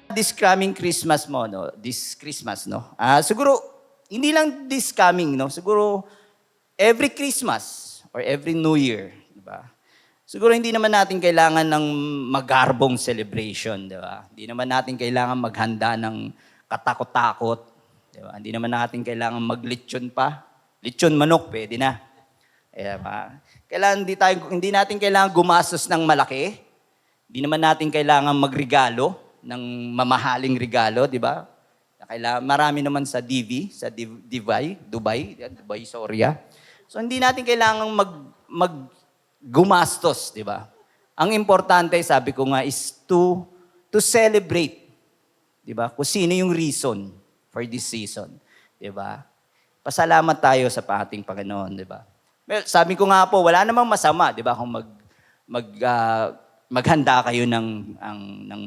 This coming Christmas mo, no? This Christmas, no? Siguro, hindi lang this coming, no? Siguro, every Christmas or every New Year, di ba? Siguro hindi naman natin kailangan ng magarbong celebration, di ba? Hindi naman natin kailangan maghanda ng katakot-takot, di ba? Hindi naman natin kailangan maglitsyon pa. Litsyon manok, pwede na. Eh, ba? Hindi natin kailangan gumastos ng malaki. Hindi naman natin kailangan magregalo ng mamahaling regalo, di ba? Marami naman sa Dubai, Soria. So hindi natin kailangan gumastos, di ba? Ang importante, sabi ko nga, is to celebrate, di ba? Kung sino yung reason for this season, di ba? Pasalamat tayo sa ating Panginoon, di ba? Well, sabi ko nga po, wala namang masama, di ba? Kung maghanda kayo ng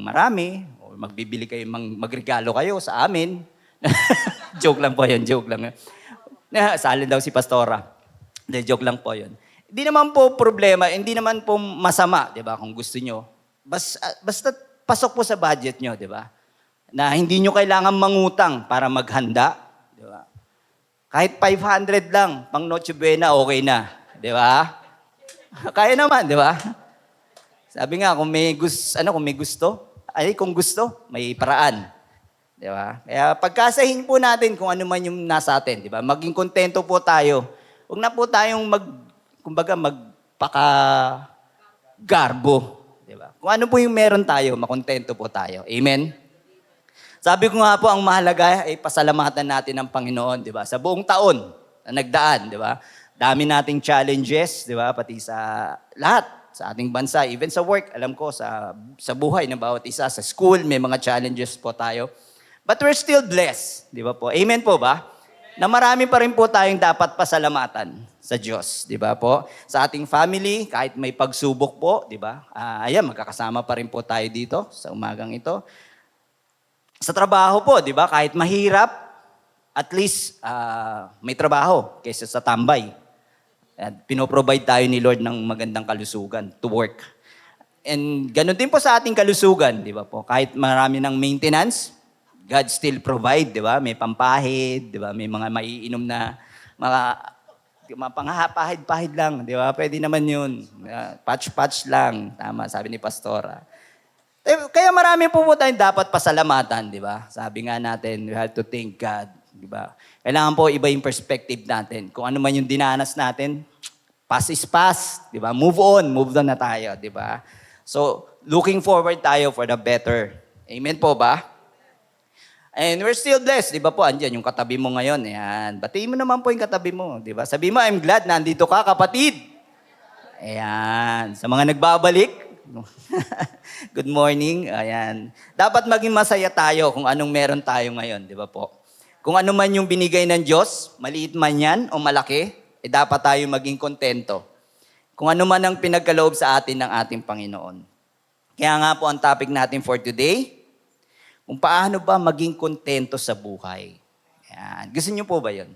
marami, o magbibili kayo, magregalo kayo sa amin. Joke lang po yun, joke lang. Salin daw si Pastora. Joke lang po yun. Hindi naman po problema, hindi naman po masama, di ba, kung gusto nyo. Basta pasok po sa budget nyo, di ba? Na hindi nyo kailangan mangutang para maghanda, di ba? Kahit 500 lang, pang Noche Buena, okay na, di ba? Kaya naman, di ba? Sabi nga, kung may gusto, may paraan. Di ba? Kaya pagkasahin po natin kung ano man yung nasa atin, di ba? Maging kontento po tayo. Huwag na po tayong magpaka-garbo. Di ba? Kung ano po yung meron tayo, makontento po tayo. Amen? Sabi ko nga po, ang mahalaga ay pasalamatan natin ang Panginoon, di ba? Sa buong taon na nagdaan, di ba? Dami nating challenges, di ba? Pati sa lahat. Sa ating bansa, even sa work, alam ko, sa buhay ng bawat isa, sa school, may mga challenges po tayo. But we're still blessed, di ba po? Amen po ba? Na marami pa rin po tayong dapat pasalamatan sa Diyos, di ba po? Sa ating family, kahit may pagsubok po, di ba? Magkakasama pa rin po tayo dito sa umagang ito. Sa trabaho po, di ba? Kahit mahirap, at least may trabaho kaysa sa tambay. At pinoprovide tayo ni Lord ng magandang kalusugan to work. And ganun din po sa ating kalusugan, di ba po? Kahit marami ng maintenance, God still provide, di ba? May pampahid, di ba? May mga maiinom na pangahapahid-pahid lang, di ba? Pwede naman yun. Patch-patch lang. Tama, sabi ni Pastora. Kaya marami po tayong dapat pasalamatan, di ba? Sabi nga natin, we have to thank God. Diba? Kailangan po iba yung perspective natin. Kung ano man yung dinanas natin, past is past. Diba? Move on na tayo. Diba? So, looking forward tayo for the better. Amen po ba? And we're still blessed. Diba po? Andiyan yung katabi mo ngayon. Ayan. Batiin mo naman po yung katabi mo. Diba? Sabi mo, I'm glad nandito ka, kapatid. Ayan. Sa mga nagbabalik, good morning. Ayan. Dapat maging masaya tayo kung anong meron tayo ngayon. Diba po? Kung ano man yung binigay ng Diyos, maliit man yan o malaki, dapat tayo maging kontento. Kung ano man ang pinagkaloob sa atin ng ating Panginoon. Kaya nga po ang topic natin for today, kung paano ba maging kontento sa buhay. Yan. Gusto niyo po ba yun?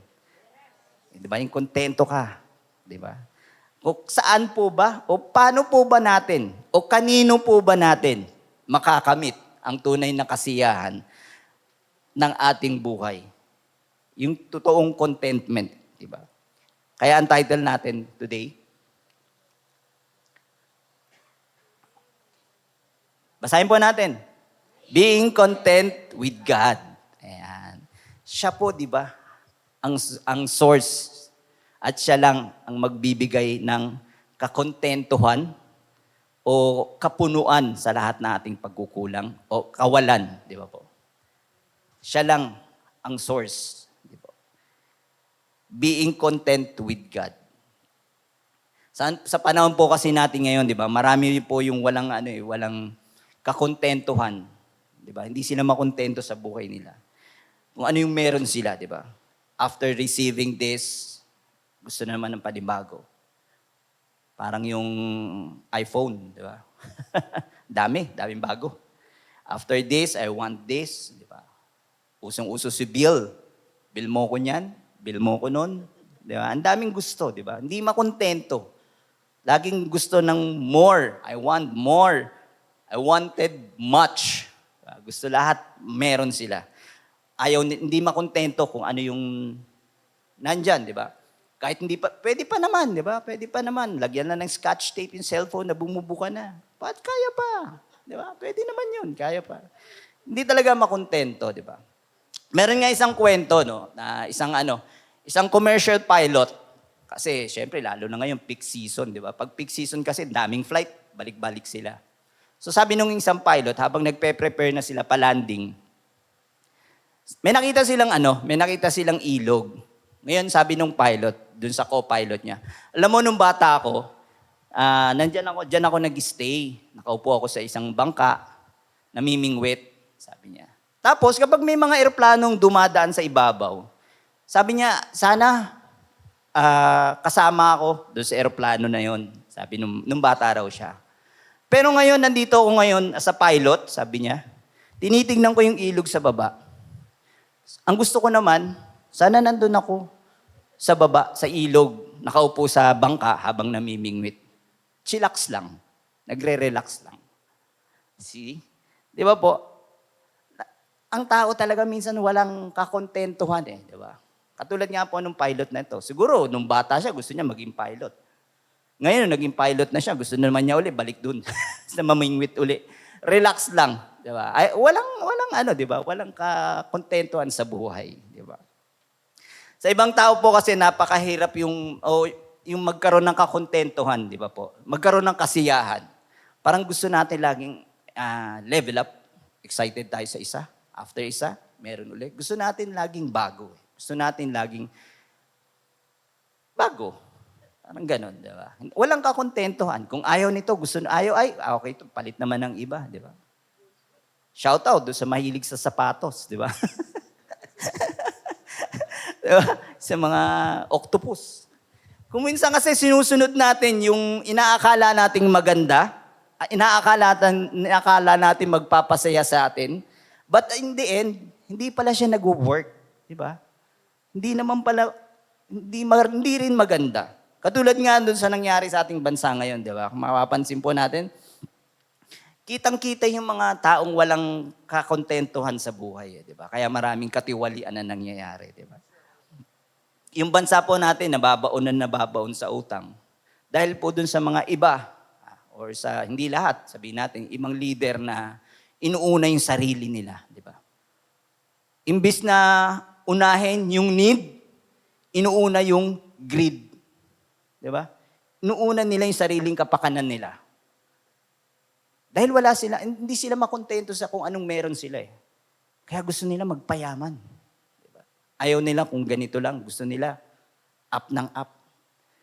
Di ba? Yung kontento ka. Di ba? O saan po ba? O paano po ba natin? O kanino po ba natin makakamit ang tunay na kasiyahan ng ating buhay? Yung totoong contentment, di ba? Kaya ang title natin today, basahin po natin, Being Content with God. Ayan. Siya po, di ba, ang source at siya lang ang magbibigay ng kakontentuhan o kapunuan sa lahat na ating pagkukulang o kawalan, di ba po? Siya lang ang source. Being content with God. Sa panahon po kasi natin ngayon, di ba? Marami po yung walang kakontentuhan, di ba? Hindi sila makontento sa buhay nila. Kung ano yung meron sila, di ba? After receiving this, gusto na naman ng panibago. Parang yung iPhone, di ba? daming bago. After this, I want this, di ba? Usong-uso si Bill. Bill mo ko niyan. Bill mo ko nun. Di ba? Ang daming gusto, di ba? Hindi makontento. Laging gusto ng more. I want more. I wanted much. Gusto lahat, meron sila. Hindi makontento kung ano yung nandyan, di ba? Kahit hindi pa, pwede pa naman, di ba? Pwede pa naman. Lagyan na ng scotch tape yung cellphone na bumubuka na. Ba't kaya pa? Di ba? Pwede naman yun, kaya pa. Hindi talaga makontento, di ba? Meron nga isang kwento, no, na isang commercial pilot. Kasi, syempre, lalo na ngayon, peak season, di ba? Pag peak season kasi, daming flight, balik-balik sila. So sabi nung isang pilot, habang nagpe-prepare na sila pa-landing, may nakita silang ilog. Ngayon, sabi nung pilot, dun sa co-pilot niya, alam mo, nung bata ako, dyan ako nag-stay. Nakaupo ako sa isang bangka, namimingwit, sabi niya. Tapos, kapag may mga eroplanong dumadaan sa ibabaw, sabi niya, sana kasama ako doon sa eroplano na yon. Sabi nung bata raw siya. Pero ngayon, nandito ako ngayon as a pilot, sabi niya, tinitignan ko yung ilog sa baba. Ang gusto ko naman, sana nandun ako sa baba, sa ilog, nakaupo sa bangka habang namimingwit. Chillax lang. Nagre-relax lang. See? Di ba po? Ang tao talaga minsan walang kakontentuhan eh. Di ba? Katulad nga po nung pilot na ito. Siguro, nung bata siya, gusto niya maging pilot. Ngayon, naging pilot na siya, gusto naman niya uli, balik dun. Sa mamingwit uli. Relax lang. Di ba? Walang di ba? Walang kakontentuhan sa buhay. Di ba? Sa ibang tao po kasi napakahirap yung magkaroon ng kakontentuhan, di ba po? Magkaroon ng kasiyahan. Parang gusto natin laging level up. Excited tayo sa isa. After isa, meron ulit. Gusto natin laging bago. Gusto natin laging bago. Parang ganon, di ba? Walang kakontentuhan. Kung ayaw nito, okay, ito, palit naman ng iba, di ba? Shout out doon sa mahilig sa sapatos, di ba? Diba? Sa mga octopus. Kung minsan kasi sinusunod natin yung inaakala nating maganda, inaakala natin magpapasaya sa atin, but in the end, hindi pala siya nag-work. Di ba? Hindi naman pala, hindi rin maganda. Katulad nga doon sa nangyari sa ating bansa ngayon, di ba? Kung mapapansin po natin, kitang-kita yung mga taong walang kakontentuhan sa buhay, di ba? Kaya maraming katiwalian na nangyayari, di ba? Yung bansa po natin, nababaon sa utang. Dahil po dun sa mga iba, or sa hindi lahat, sabihin natin, ibang leader na inuuna yung sarili nila, di ba? Imbis na unahin yung need, inuuna yung greed. Di ba? Inuuna nila yung sariling kapakanan nila. Dahil hindi sila makontento sa kung anong meron sila eh. Kaya gusto nila magpayaman. Ayaw nila kung ganito lang. Gusto nila up ng up.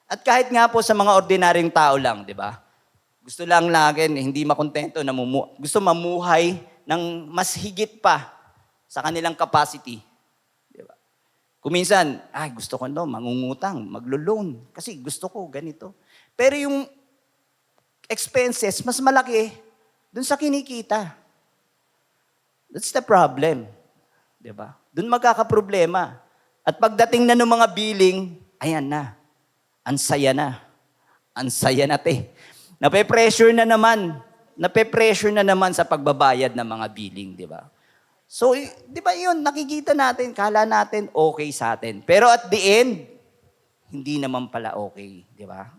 At kahit nga po sa mga ordinaryong tao lang, di ba? Gusto lang lagi, hindi makontento, gusto mamuhay ng mas higit pa sa kanilang capacity. Di ba? Kung minsan, gusto ko mangungutang, maglo-loan. Kasi gusto ko ganito. Pero yung expenses, mas malaki dun sa kinikita. That's the problem. Di ba? Doon magkakaproblema. At pagdating na ng mga billing, ayan na. Ansaya na. Ansaya na te. Nape-pressure na naman sa pagbabayad ng mga billing, di ba? So, di ba yun, nakikita natin, kala natin okay sa atin. Pero at the end, hindi naman pala okay, di ba?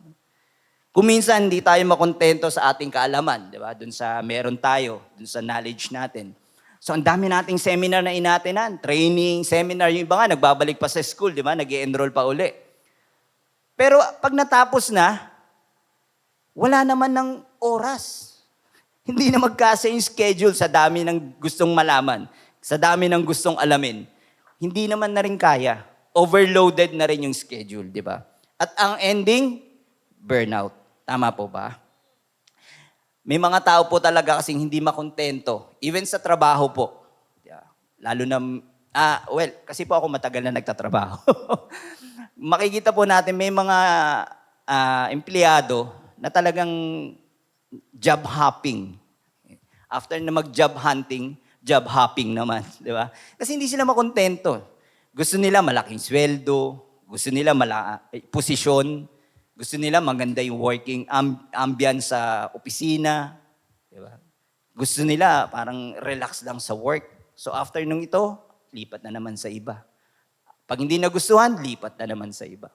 Kung minsan hindi tayo makontento sa ating kaalaman, di ba? Doon sa meron tayo, doon sa knowledge natin. So, ang dami nating seminar na inatenan, training, seminar, yung iba nga, nagbabalik pa sa school, di ba? Nag-i-enroll pa uli. Pero pag natapos na, wala naman ng oras. Hindi na magkasa yung schedule sa dami ng gustong malaman, sa dami ng gustong alamin. Hindi naman na rin kaya. Overloaded na rin yung schedule, di ba? At ang ending, burnout. Tama po ba? May mga tao po talaga kasing hindi makontento. Even sa trabaho po. Lalo na, kasi po ako matagal na nagtatrabaho. Makikita po natin may mga empleyado na talagang job hopping. After na mag-job hunting, job hopping naman. Di ba? Kasi hindi sila makontento. Gusto nila malaking sweldo, gusto nila posisyon, gusto nila maganda yung working ambience sa opisina. Diba? Gusto nila parang relax lang sa work. So after nung ito, lipat na naman sa iba. Pag hindi nagustuhan, lipat na naman sa iba.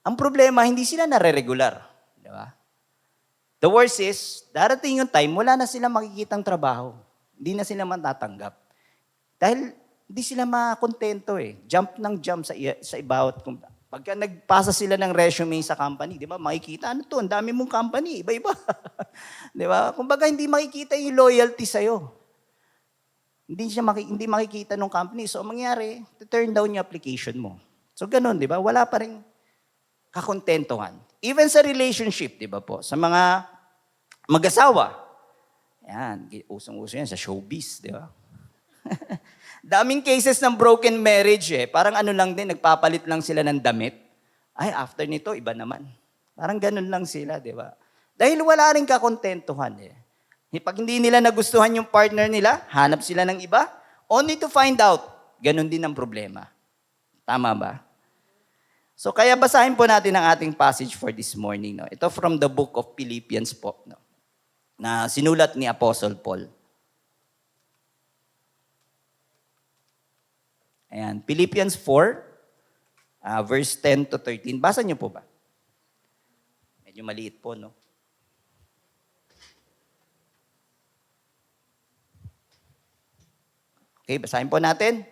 Ang problema, hindi sila nare-regular. Di ba? The worst is, darating yung time, wala na silang makikitang trabaho. Hindi na sila matatanggap. Dahil hindi sila makontento eh. Jump ng jump sa ibawat. Pagka nagpasa sila ng resume sa company, di ba, makikita, ano to, ang dami mong company, iba-iba. Di ba? Kumbaga, hindi makikita yung loyalty sa'yo. Hindi makikita ng company. So, ang mangyari, turn down yung application mo. So, ganun, di ba? Wala pa rin kakontentuhan. Even sa relationship, di ba po? Sa mga mag-asawa. Yan, usong-uso yan sa showbiz, di ba? Daming cases ng broken marriage eh. Parang ano lang din, nagpapalit lang sila ng damit. Ay, after nito, iba naman. Parang ganun lang sila, di ba? Dahil wala rin kakontentuhan eh. Pag hindi nila nagustuhan yung partner nila, hanap sila ng iba, only to find out, ganun din ang problema. Tama ba? So kaya basahin po natin ang ating passage for this morning. No? Ito from the book of Philippians po, no? Na sinulat ni Apostle Paul. Ayan, Philippians 4, verse 10 to 13. Basa niyo po ba? Medyo maliit po, no? Okay, basahin po natin.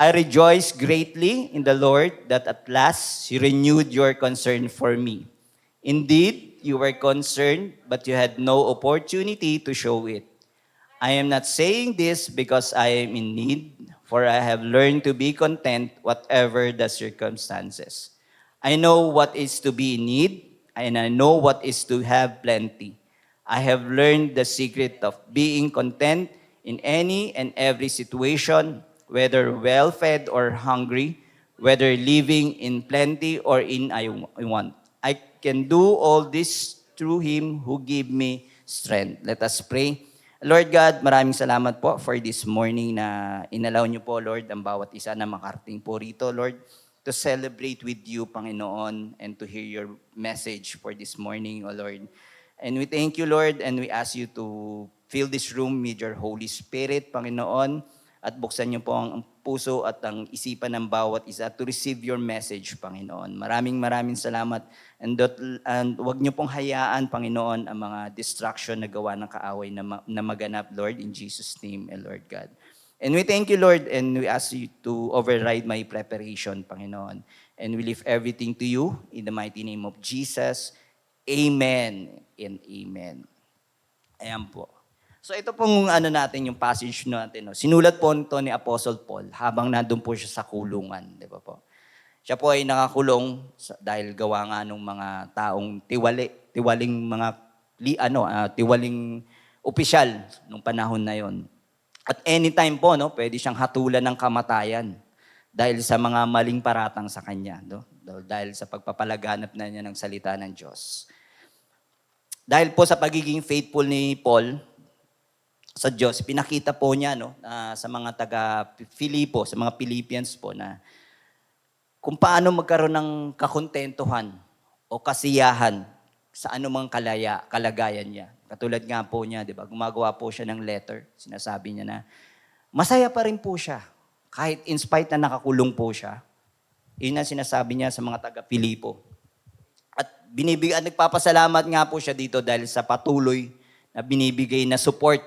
I rejoice greatly in the Lord that at last you renewed your concern for me. Indeed, you were concerned, but you had no opportunity to show it. I am not saying this because I am in need, for I have learned to be content whatever the circumstances. I know what is to be in need, and I know what is to have plenty. I have learned the secret of being content in any and every situation, whether well-fed or hungry, whether living in plenty or in I want. I can do all this through Him who give me strength. Let us pray. Lord God, maraming salamat po for this morning na inalaw niyo po, Lord, ang bawat isa na makarating po rito, Lord, to celebrate with you, Panginoon, and to hear your message for this morning, O Lord. And we thank you, Lord, and we ask you to fill this room with your Holy Spirit, Panginoon, at buksan niyo po ang puso at ang isipan ng bawat isa to receive your message, Panginoon. Maraming salamat. And wag niyo pong hayaan, Panginoon, ang mga distraction na gawa ng kaaway na maganap, Lord, in Jesus' name, and Lord God. And we thank you, Lord, and we ask you to override my preparation, Panginoon. And we leave everything to you in the mighty name of Jesus. Amen and amen. Ayan po. So ito pong natin, yung passage natin. No? Sinulat po ito ni Apostle Paul habang nandun po siya sa kulungan. Di ba po? Siya po ay nakakulong dahil gawa nga ng mga taong tiwaling opisyal nung panahon na yon. At anytime po, no, pwede siyang hatulan ng kamatayan dahil sa mga maling paratang sa kanya. No? Dahil sa pagpapalaganap na niya ng salita ng Diyos. Dahil po sa pagiging faithful ni Paul sa Diyos, pinakita po niya sa mga taga-Filipo, sa mga Philippians po na kung paano magkaroon ng kakontentuhan o kasiyahan sa anumang kalagayan niya. Katulad nga po niya, di ba? Gumagawa po siya ng letter. Sinasabi niya na masaya pa rin po siya kahit in spite na nakakulong po siya. Yun ang sinasabi niya sa mga taga-Filipo. At nagpapasalamat nga po siya dito dahil sa patuloy na binibigay na support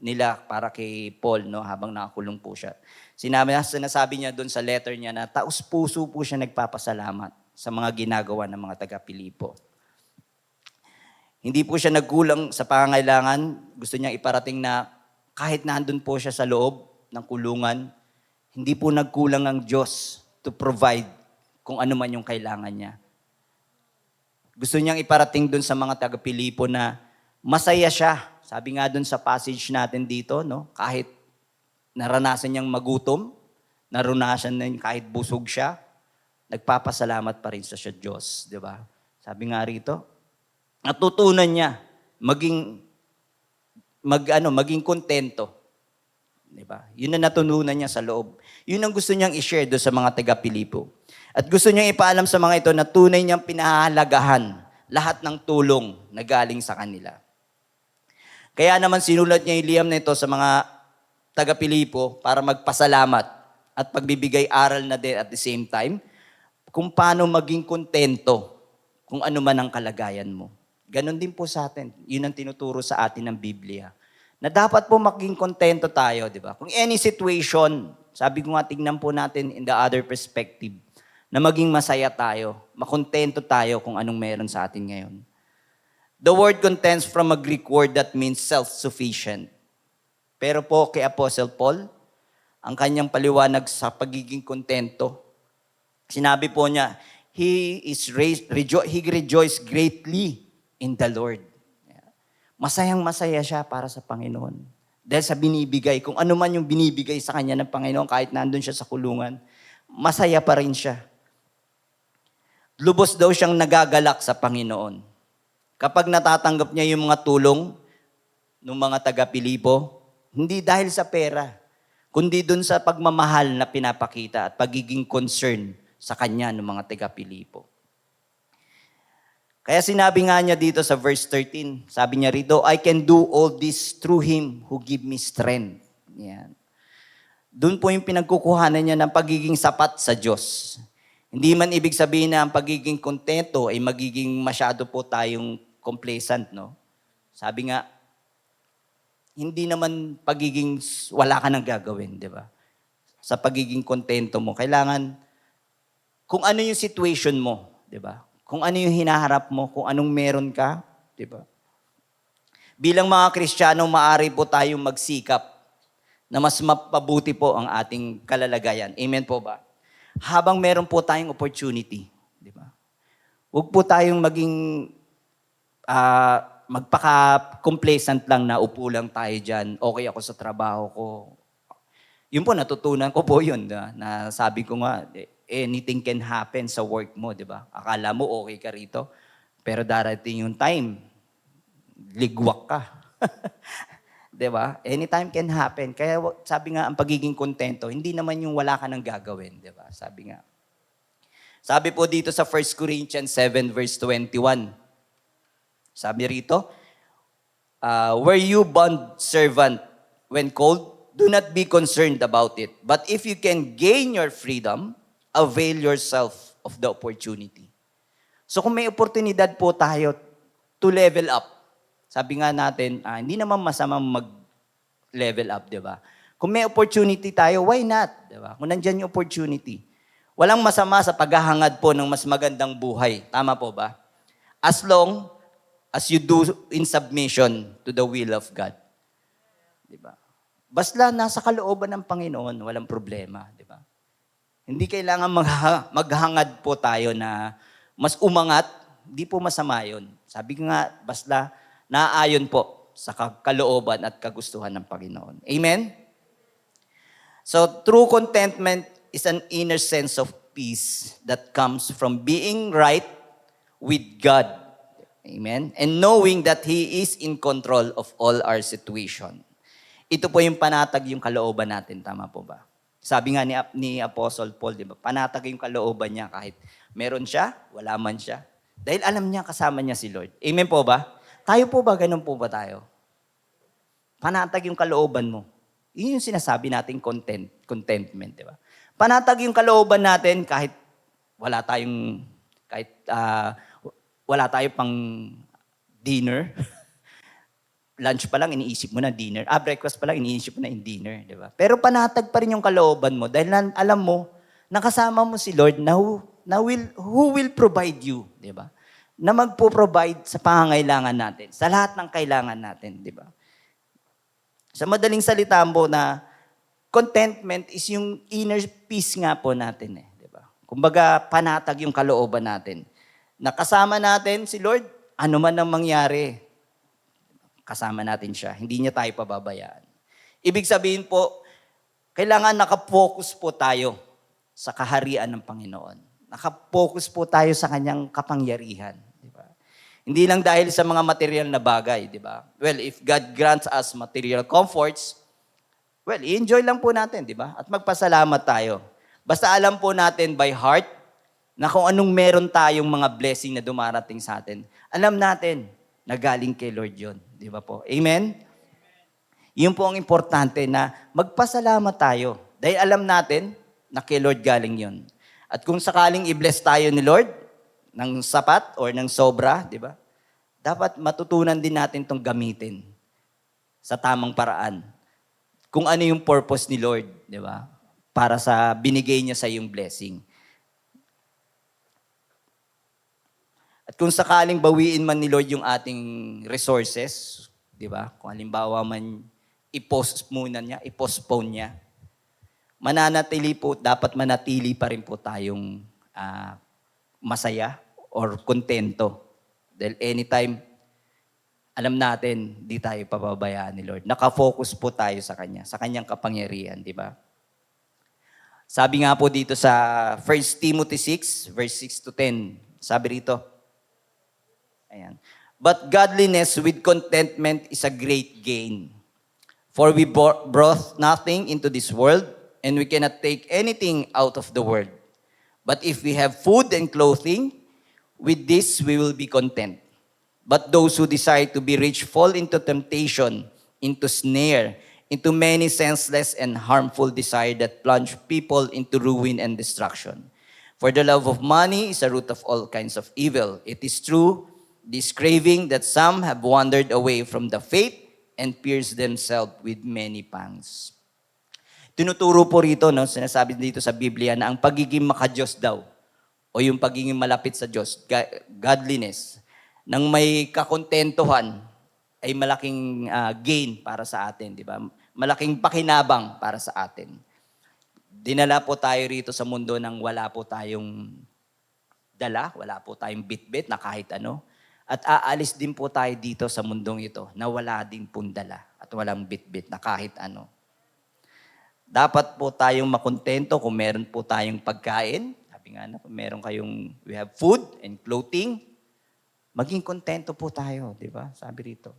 nila para kay Paul, no, habang nakakulong po siya. Sinasabi niya doon sa letter niya na taos-puso po siya nagpapasalamat sa mga ginagawa ng mga taga-Filipo. Hindi po siya nagkulang sa pangangailangan. Gusto niya iparating na kahit nandun po siya sa loob ng kulungan, hindi po nagkulang ang Diyos to provide kung ano man yung kailangan niya. Gusto niyang iparating doon sa mga taga-Filipo na masaya siya. Sabi nga doon sa passage natin dito, no, kahit naranasan niyang magutom, naranasan niya kahit busog siya, nagpapasalamat pa rin sa Diyos, di ba? Sabi nga rito, natutunan niya maging kontento. Di ba? Yun ang natutunan niya sa loob. Yun ang gusto niyang i-share doon sa mga taga-Filipo. At gusto niyang ipaalam sa mga ito na tunay niyang pinahahalagahan lahat ng tulong na galing sa kanila. Kaya naman sinulat niya yung liham na ito sa mga taga-Pilipo para magpasalamat at pagbibigay aral na din at the same time kung paano maging kontento kung ano man ang kalagayan mo. Ganon din po sa atin. Yun ang tinuturo sa atin ng Biblia. Na dapat po maging kontento tayo, di ba? Kung any situation, sabi ko nga, tignan po natin in the other perspective, na maging masaya tayo, makontento tayo kung anong meron sa atin ngayon. The word contents from a Greek word that means self-sufficient. Pero po kay Apostle Paul, ang kanyang paliwanag sa pagiging kontento, sinabi po niya, he rejoiced greatly in the Lord. Masayang-masaya siya para sa Panginoon. Dahil sa binibigay, kung ano man yung binibigay sa kanya ng Panginoon, kahit nandun siya sa kulungan, masaya pa rin siya. Lubos daw siyang nagagalak sa Panginoon. Kapag natatanggap niya yung mga tulong ng mga taga-Pilipo, hindi dahil sa pera, kundi dun sa pagmamahal na pinapakita at pagiging concern sa kanya ng mga taga-Pilipo. Kaya sinabi nga niya dito sa verse 13, sabi niya rito, I can do all this through Him who give me strength. Yan. Doon po yung pinagkukuhanan niya ng pagiging sapat sa Diyos. Hindi man ibig sabihin na ang pagiging kontento ay magiging masyado po tayong complacent, no? Sabi nga, hindi naman pagiging wala ka nang gagawin, di ba? Sa pagiging kontento mo, kailangan kung ano yung situation mo, di ba? Kung ano yung hinaharap mo, kung anong meron ka, di ba? Bilang mga Kristiyano, maaari po tayong magsikap na mas mapabuti po ang ating kalalagayan. Amen po ba? Habang meron po tayong opportunity, di ba? Huwag po tayong maging magpaka-complacent lang na upo lang tayo dyan, okay ako sa trabaho ko. Yun po, natutunan ko po yun. Na sabi ko nga, anything can happen sa work mo, di ba? Akala mo okay ka rito, pero darating yung time, ligwak ka. Di ba? Anytime can happen. Kaya sabi nga, ang pagiging kontento, hindi naman yung wala ka nang gagawin, di ba? Sabi nga. Sabi po dito sa 1 Corinthians 7 verse 21, sabi rito, were you bond servant when called? Do not be concerned about it. But if you can gain your freedom, avail yourself of the opportunity. So kung may oportunidad po tayo to level up, sabi nga natin, hindi naman masamang mag-level up, di ba? Kung may opportunity tayo, why not? Di ba? Kung nandyan yung opportunity. Walang masama sa paghahangad po ng mas magandang buhay. Tama po ba? As long as you do in submission to the will of God. Di ba? Basta nasa kalooban ng Panginoon, walang problema. Di ba? Hindi kailangan maghangad po tayo na mas umangat, di po masama yun. Sabi ko nga, basta naaayon po sa kalooban at kagustuhan ng Panginoon. Amen? So, true contentment is an inner sense of peace that comes from being right with God. Amen? And knowing that He is in control of all our situation. Ito po yung panatag yung kalooban natin. Tama po ba? Sabi nga ni Apostle Paul, di ba? Panatag yung kalooban niya kahit meron siya, wala man siya. Dahil alam niya, kasama niya si Lord. Amen po ba? Tayo po ba, ganun po ba tayo? Panatag yung kalooban mo. Yun yung sinasabi natin contentment, di ba? Panatag yung kalooban natin kahit wala tayong pang dinner. Lunch pa lang, iniisip mo na dinner. Breakfast pa lang, iniisip mo na in dinner, di ba? Pero panatag pa rin yung kalooban mo dahil alam mo, nakasama mo si Lord who will provide you, di ba? Na magpo-provide sa pangangailangan natin, sa lahat ng kailangan natin, di ba? Sa madaling salita po na contentment is yung inner peace nga po natin, di ba? Kumbaga, panatag yung kalooban natin. Nakasama natin si Lord, ano man ang mangyari, kasama natin siya. Hindi niya tayo pababayaan. Ibig sabihin po, kailangan nakafocus po tayo sa kaharian ng Panginoon. Nakafocus po tayo sa kanyang kapangyarihan. Di ba? Hindi lang dahil sa mga material na bagay. Di ba? Well, if God grants us material comforts, well, i-enjoy lang po natin. Di ba? At magpasalamat tayo. Basta alam po natin by heart na kung anong meron tayong mga blessing na dumarating sa atin, alam natin na galing kay Lord yun. Di ba po? Amen? Yun po ang importante na magpasalamat tayo. Dahil alam natin na kay Lord galing yun. At kung sakaling i-bless tayo ni Lord ng sapat or ng sobra, di ba? Dapat matutunan din natin itong gamitin sa tamang paraan. Kung ano yung purpose ni Lord, di ba? Para sa binigay niya sa iyong blessing. At kung sakaling bawiin man ni Lord yung ating resources, di ba? Kung halimbawa man i-postpone niya, mananatili po, dapat manatili pa rin po tayong masaya or kontento. Dahil anytime, alam natin, di tayo pababayaan ni Lord. Nakafocus po tayo sa Kanya, sa Kanyang kapangyarihan, di ba? Sabi nga po dito sa 1 Timothy 6, verse 6 to 10, sabi rito, ayan, but godliness with contentment is a great gain. For we brought nothing into this world, and we cannot take anything out of the world. But if we have food and clothing, with this we will be content. But those who desire to be rich fall into temptation, into snare, into many senseless and harmful desire that plunge people into ruin and destruction. For the love of money is a root of all kinds of evil. It is true, this craving, that some have wandered away from the faith and pierced themselves with many pangs. Tinuturo po rito, no, sinasabi dito sa Biblia na ang pagiging makadiyos daw, o yung pagiging malapit sa Diyos, godliness, nang may kakontentuhan, ay malaking gain para sa atin, di ba? Malaking pakinabang para sa atin. Dinala po tayo rito sa mundo nang wala po tayong dala, wala po tayong bitbit na kahit ano. At aalis din po tayo dito sa mundong ito na wala din pong dala at walang bitbit na kahit ano. Dapat po tayong makontento kung meron po tayong pagkain. Sabi nga na, we have food and clothing. Maging kontento po tayo, di ba? Sabi rito.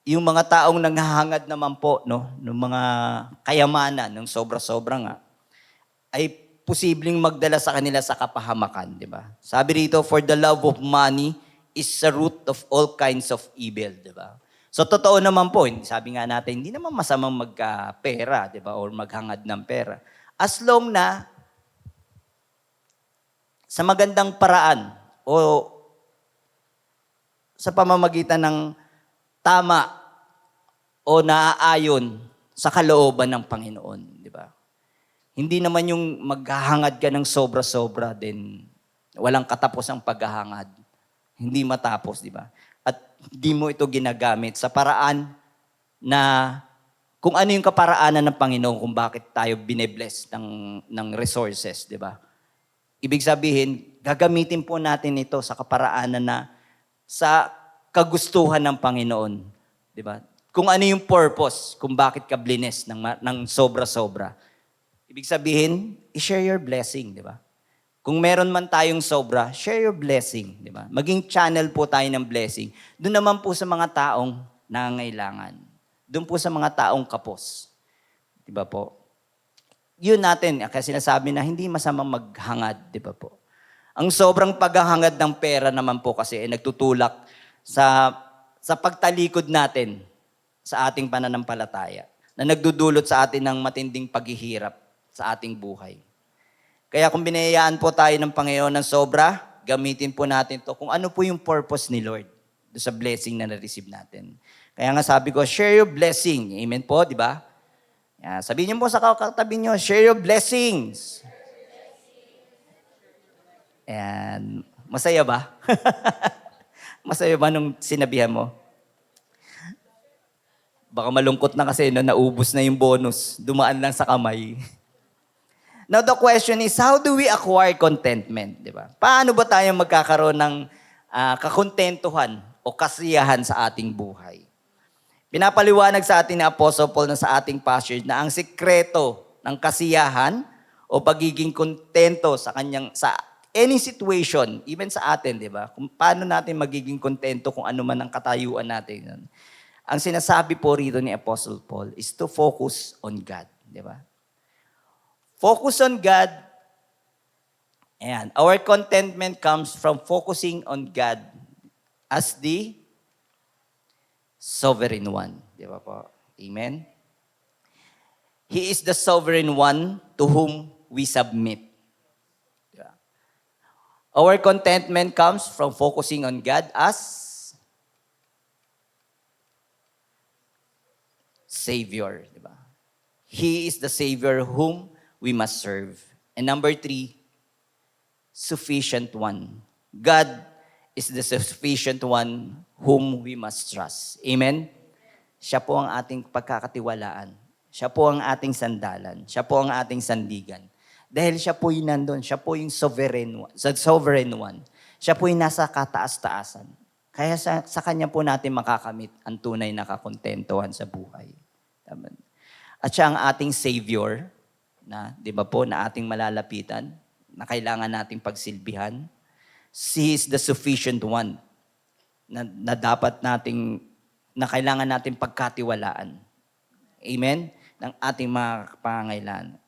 Yung mga taong nanghahangad naman po, no, ng mga kayamanan, ng sobra-sobra nga, ay posibleng magdala sa kanila sa kapahamakan, di ba? Sabi rito, for the love of money is the root of all kinds of evil, di ba? So, totoo naman po, sabi nga natin, hindi naman masamang magka-pera, di ba? Or maghangad ng pera. As long na sa magandang paraan o sa pamamagitan ng tama o naaayon sa kalooban ng Panginoon, di ba? Hindi naman yung maghahangad ka ng sobra-sobra din. Walang katapos ang paghahangad. Hindi matapos, di ba? At di mo ito ginagamit sa paraan na kung ano yung kaparaanan ng Panginoon kung bakit tayo binebless ng resources, di ba? Ibig sabihin, gagamitin po natin ito sa kaparaanan na sa kagustuhan ng Panginoon, di ba? Kung ano yung purpose, kung bakit ka blines ng sobra-sobra. Ibig sabihin, i-share your blessing, di ba? Kung meron man tayong sobra, share your blessing, di ba? Maging channel po tayo ng blessing. Doon naman po sa mga taong nangangailangan. Doon po sa mga taong kapos. Di ba po? Yun natin, kasi sinasabi na hindi masamang maghangad, di ba po? Ang sobrang paghahangad ng pera naman po kasi ay nagtutulak sa pagtalikod natin sa ating pananampalataya na nagdudulot sa atin ng matinding paghihirap sa ating buhay. Kaya kung binayaan po tayo ng Panginoon ng sobra, gamitin po natin to kung ano po yung purpose ni Lord sa blessing na na-receive natin. Kaya nga sabi ko, share your blessing. Amen po, di ba? Sabihin niyo po sa katabi niyo, share your blessings. Ayan. Masaya ba? Masaya ba nung sinabihan mo? Baka malungkot na kasi naubos na yung bonus. Dumaan lang sa kamay. Now the question is, how do we acquire contentment? Di ba? Paano ba tayo magkakaroon ng kakontentuhan o kasiyahan sa ating buhay? Pinapaliwanag sa atin ni Apostle Paul na sa ating passage na ang sikreto ng kasiyahan o pagiging kontento sa any situation, even sa atin, di ba? Kung paano natin magiging kontento kung ano man ang katayuan natin. Ang sinasabi po rito ni Apostle Paul is to focus on God, di ba? Focus on God. And our contentment comes from focusing on God as the sovereign one. Di ba po? Amen? He is the sovereign one to whom we submit. Di ba? Our contentment comes from focusing on God as Savior. Di ba? He is the Savior whom we must serve. And number 3, sufficient one. God is the sufficient one whom we must trust. Amen? Siya po ang ating pagkakatiwalaan. Siya po ang ating sandalan. Siya po ang ating sandigan. Dahil siya po yung nandun. Siya po yung sovereign one. Siya po yung nasa kataas-taasan. Kaya sa Kanya po natin makakamit ang tunay na kakontentuhan sa buhay. Tama. At siya ang ating Savior, na, di ba po, na ating malalapitan, na kailangan nating pagsilbihan. He is the sufficient one na dapat nating, na kailangan nating pagkatiwalaan. Amen? Ng ating mga pangangailangan.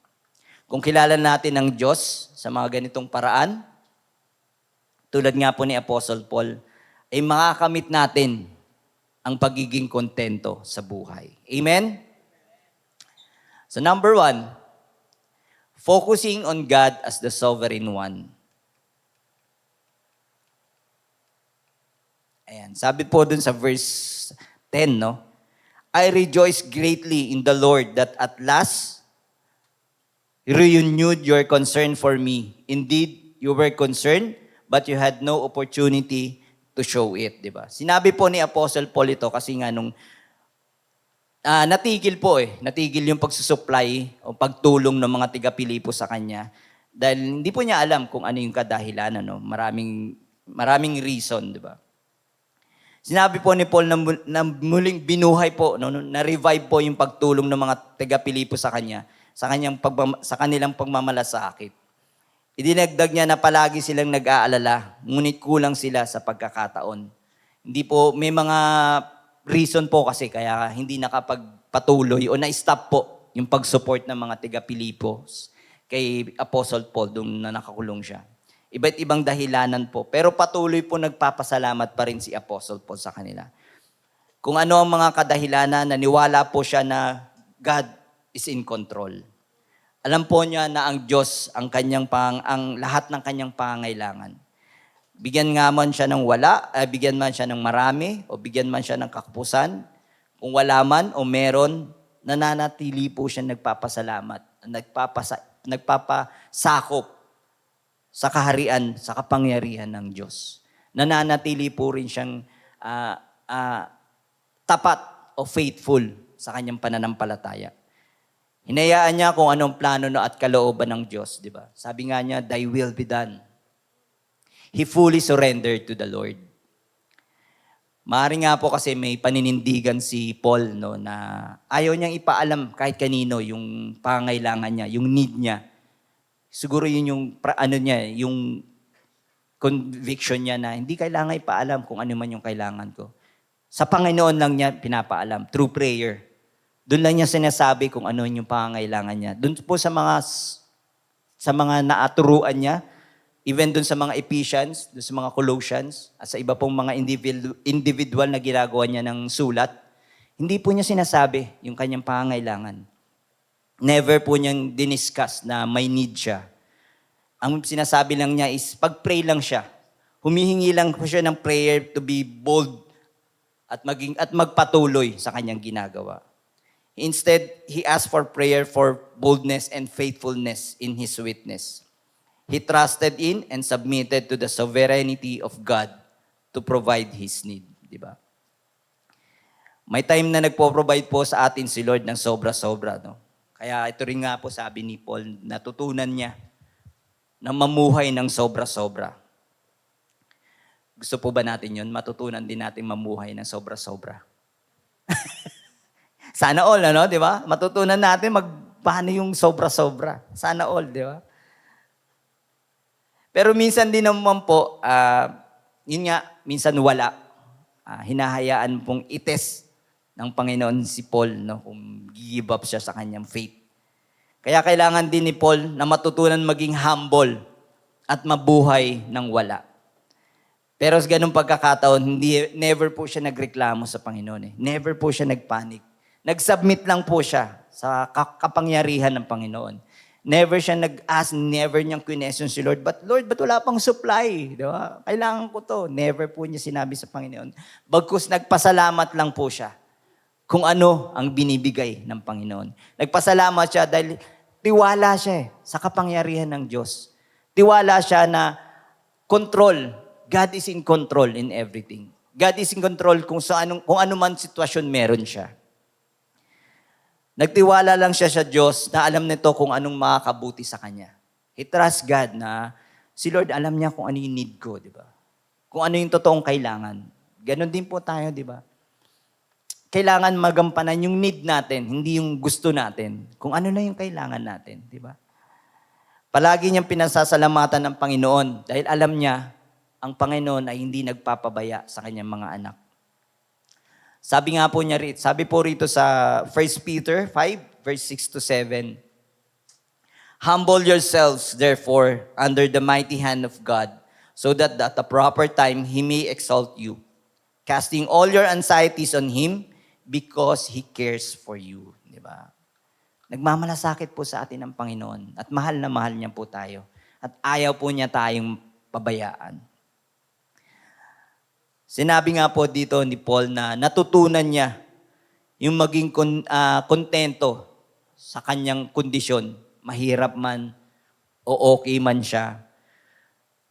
Kung kilala natin ang Diyos sa mga ganitong paraan, tulad nga po ni Apostle Paul, ay makakamit natin ang pagiging kontento sa buhay. Amen? So number 1, focusing on God as the sovereign one. Ayan, sabi po dun sa verse 10, no? I rejoice greatly in the Lord that at last renewed your concern for me. Indeed, you were concerned, but you had no opportunity to show it, di ba? Sinabi po ni Apostle Paul ito kasi nga nung natigil yung pagsusupply o pagtulong ng mga tiga-Pilipo sa kanya dahil hindi po niya alam kung ano yung kadahilan, no? Maraming reason, di ba? Sinabi po ni Paul na muling binuhay po, no? Na-revive po yung pagtulong ng mga tiga-Pilipo sa kanya, sa kanilang pagmamalasakit. Idinagdag niya na palagi silang nag-aalala, ngunit kulang sila sa pagkakataon. Hindi po, may mga reason po kasi kaya hindi nakapagpatuloy o na-stop po yung pag-support ng mga tiga-Pilipos kay Apostle Paul doon na nakakulong siya. Iba't ibang dahilanan po. Pero patuloy po nagpapasalamat pa rin si Apostle Paul sa kanila. Kung ano ang mga kadahilanan, naniwala po siya na God is in control. Alam po niya na ang Diyos ang lahat ng kanyang pangangailangan. Bigyan nga man siya ng bigyan man siya ng marami, o bigyan man siya ng kakapusan, kung wala man o meron, nananatili po siya nagpapasalamat, nagpapasakop sa kaharian, sa kapangyarihan ng Diyos. Nananatili po rin siyang tapat o faithful sa kanyang pananampalataya. Hinayaan niya kung anong plano at kalooban ng Diyos, di ba? Sabi nga niya, thy will be done. He fully surrendered to the Lord. Maaari nga po kasi may paninindigan si Paul, no, na ayaw niyang ipaalam kahit kanino yung pangangailangan niya, yung need niya. Siguro yun yung yung conviction niya na hindi kailangan ipaalam kung ano man yung kailangan ko. Sa Panginoon lang niya pinapaalam through prayer. Doon lang niya sinasabi kung ano yung pangangailangan niya. Doon po sa mga naaturuan niya, even doon sa mga Ephesians, doon sa mga Colossians, at sa iba pong mga individual na ginagawa niya ng sulat, hindi po niya sinasabi yung kanyang pangangailangan. Never po niyang diniscuss na may need siya. Ang sinasabi lang niya is, pag-pray lang siya. Humihingi lang po siya ng prayer to be bold at magpatuloy sa kanyang ginagawa. Instead, he asked for prayer for boldness and faithfulness in his witness. He trusted in and submitted to the sovereignty of God to provide his need. Diba? May time na nagpo-provide po sa atin si Lord ng sobra-sobra, no? Kaya ito rin nga po sabi ni Paul, natutunan niya na mamuhay ng sobra-sobra. Gusto po ba natin yun? Matutunan din natin mamuhay ng sobra-sobra. Sana all, ano? Di ba? Matutunan natin paano yung sobra-sobra. Sana all, di ba? Pero minsan din naman po, yun nga, minsan wala. Hinahayaan pong itest ng Panginoon si Paul, no, kung give up siya sa kanyang faith. Kaya kailangan din ni Paul na matutunan maging humble at mabuhay ng wala. Pero sa ganung pagkakataon, never po siya nagreklamo sa Panginoon. Never po siya nagpanic. Nag-submit lang po siya sa kapangyarihan ng Panginoon. Never siya nag-ask, never niyang question si Lord, but Lord, ba't wala pang supply? Di ba? Kailangan ko to. Never po niya sinabi sa Panginoon. Bagkus nagpasalamat lang po siya kung ano ang binibigay ng Panginoon. Nagpasalamat siya dahil tiwala siya sa kapangyarihan ng Diyos. Tiwala siya na control. God is in control in everything. God is in control kung ano man sitwasyon meron siya. Nagtiwala lang siya sa Diyos na alam nito kung anong makakabuti sa kanya. He trusts God na si Lord alam niya kung ano yung need ko, di ba? Kung ano yung totoong kailangan. Ganon din po tayo, di ba? Kailangan magampanan yung need natin, hindi yung gusto natin. Kung ano na yung kailangan natin, di ba? Palagi niyang pinasasalamatan ng Panginoon dahil alam niya ang Panginoon ay hindi nagpapabaya sa kanyang mga anak. Sabi nga po niya sabi po rito sa 1 Peter 5, verse 6 to 7, humble yourselves, therefore, under the mighty hand of God, so that at the proper time He may exalt you, casting all your anxieties on Him, because He cares for you. Diba? Nagmamalasakit po sa atin ang Panginoon at mahal na mahal niya po tayo. At ayaw po niya tayong pabayaan. Sinabi nga po dito ni Paul na natutunan niya yung maging kontento sa kanyang kondisyon. Mahirap man o okay man siya.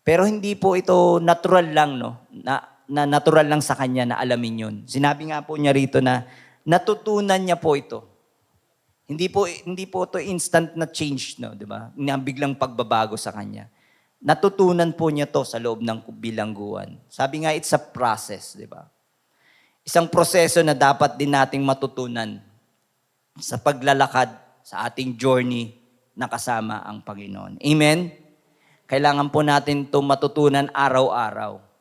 Pero hindi po ito natural lang, no? Na natural lang sa kanya na alamin yun. Sinabi nga po niya rito na natutunan niya po ito. Hindi po ito instant na change, no, 'di ba? Biglang pagbabago sa kanya. Natutunan po niya to sa loob ng bilangguan. Sabi nga, it's a process, 'di ba? Isang proseso na dapat din nating matutunan sa paglalakad sa ating journey na kasama ang Panginoon. Amen? Kailangan po natin ito matutunan araw-araw.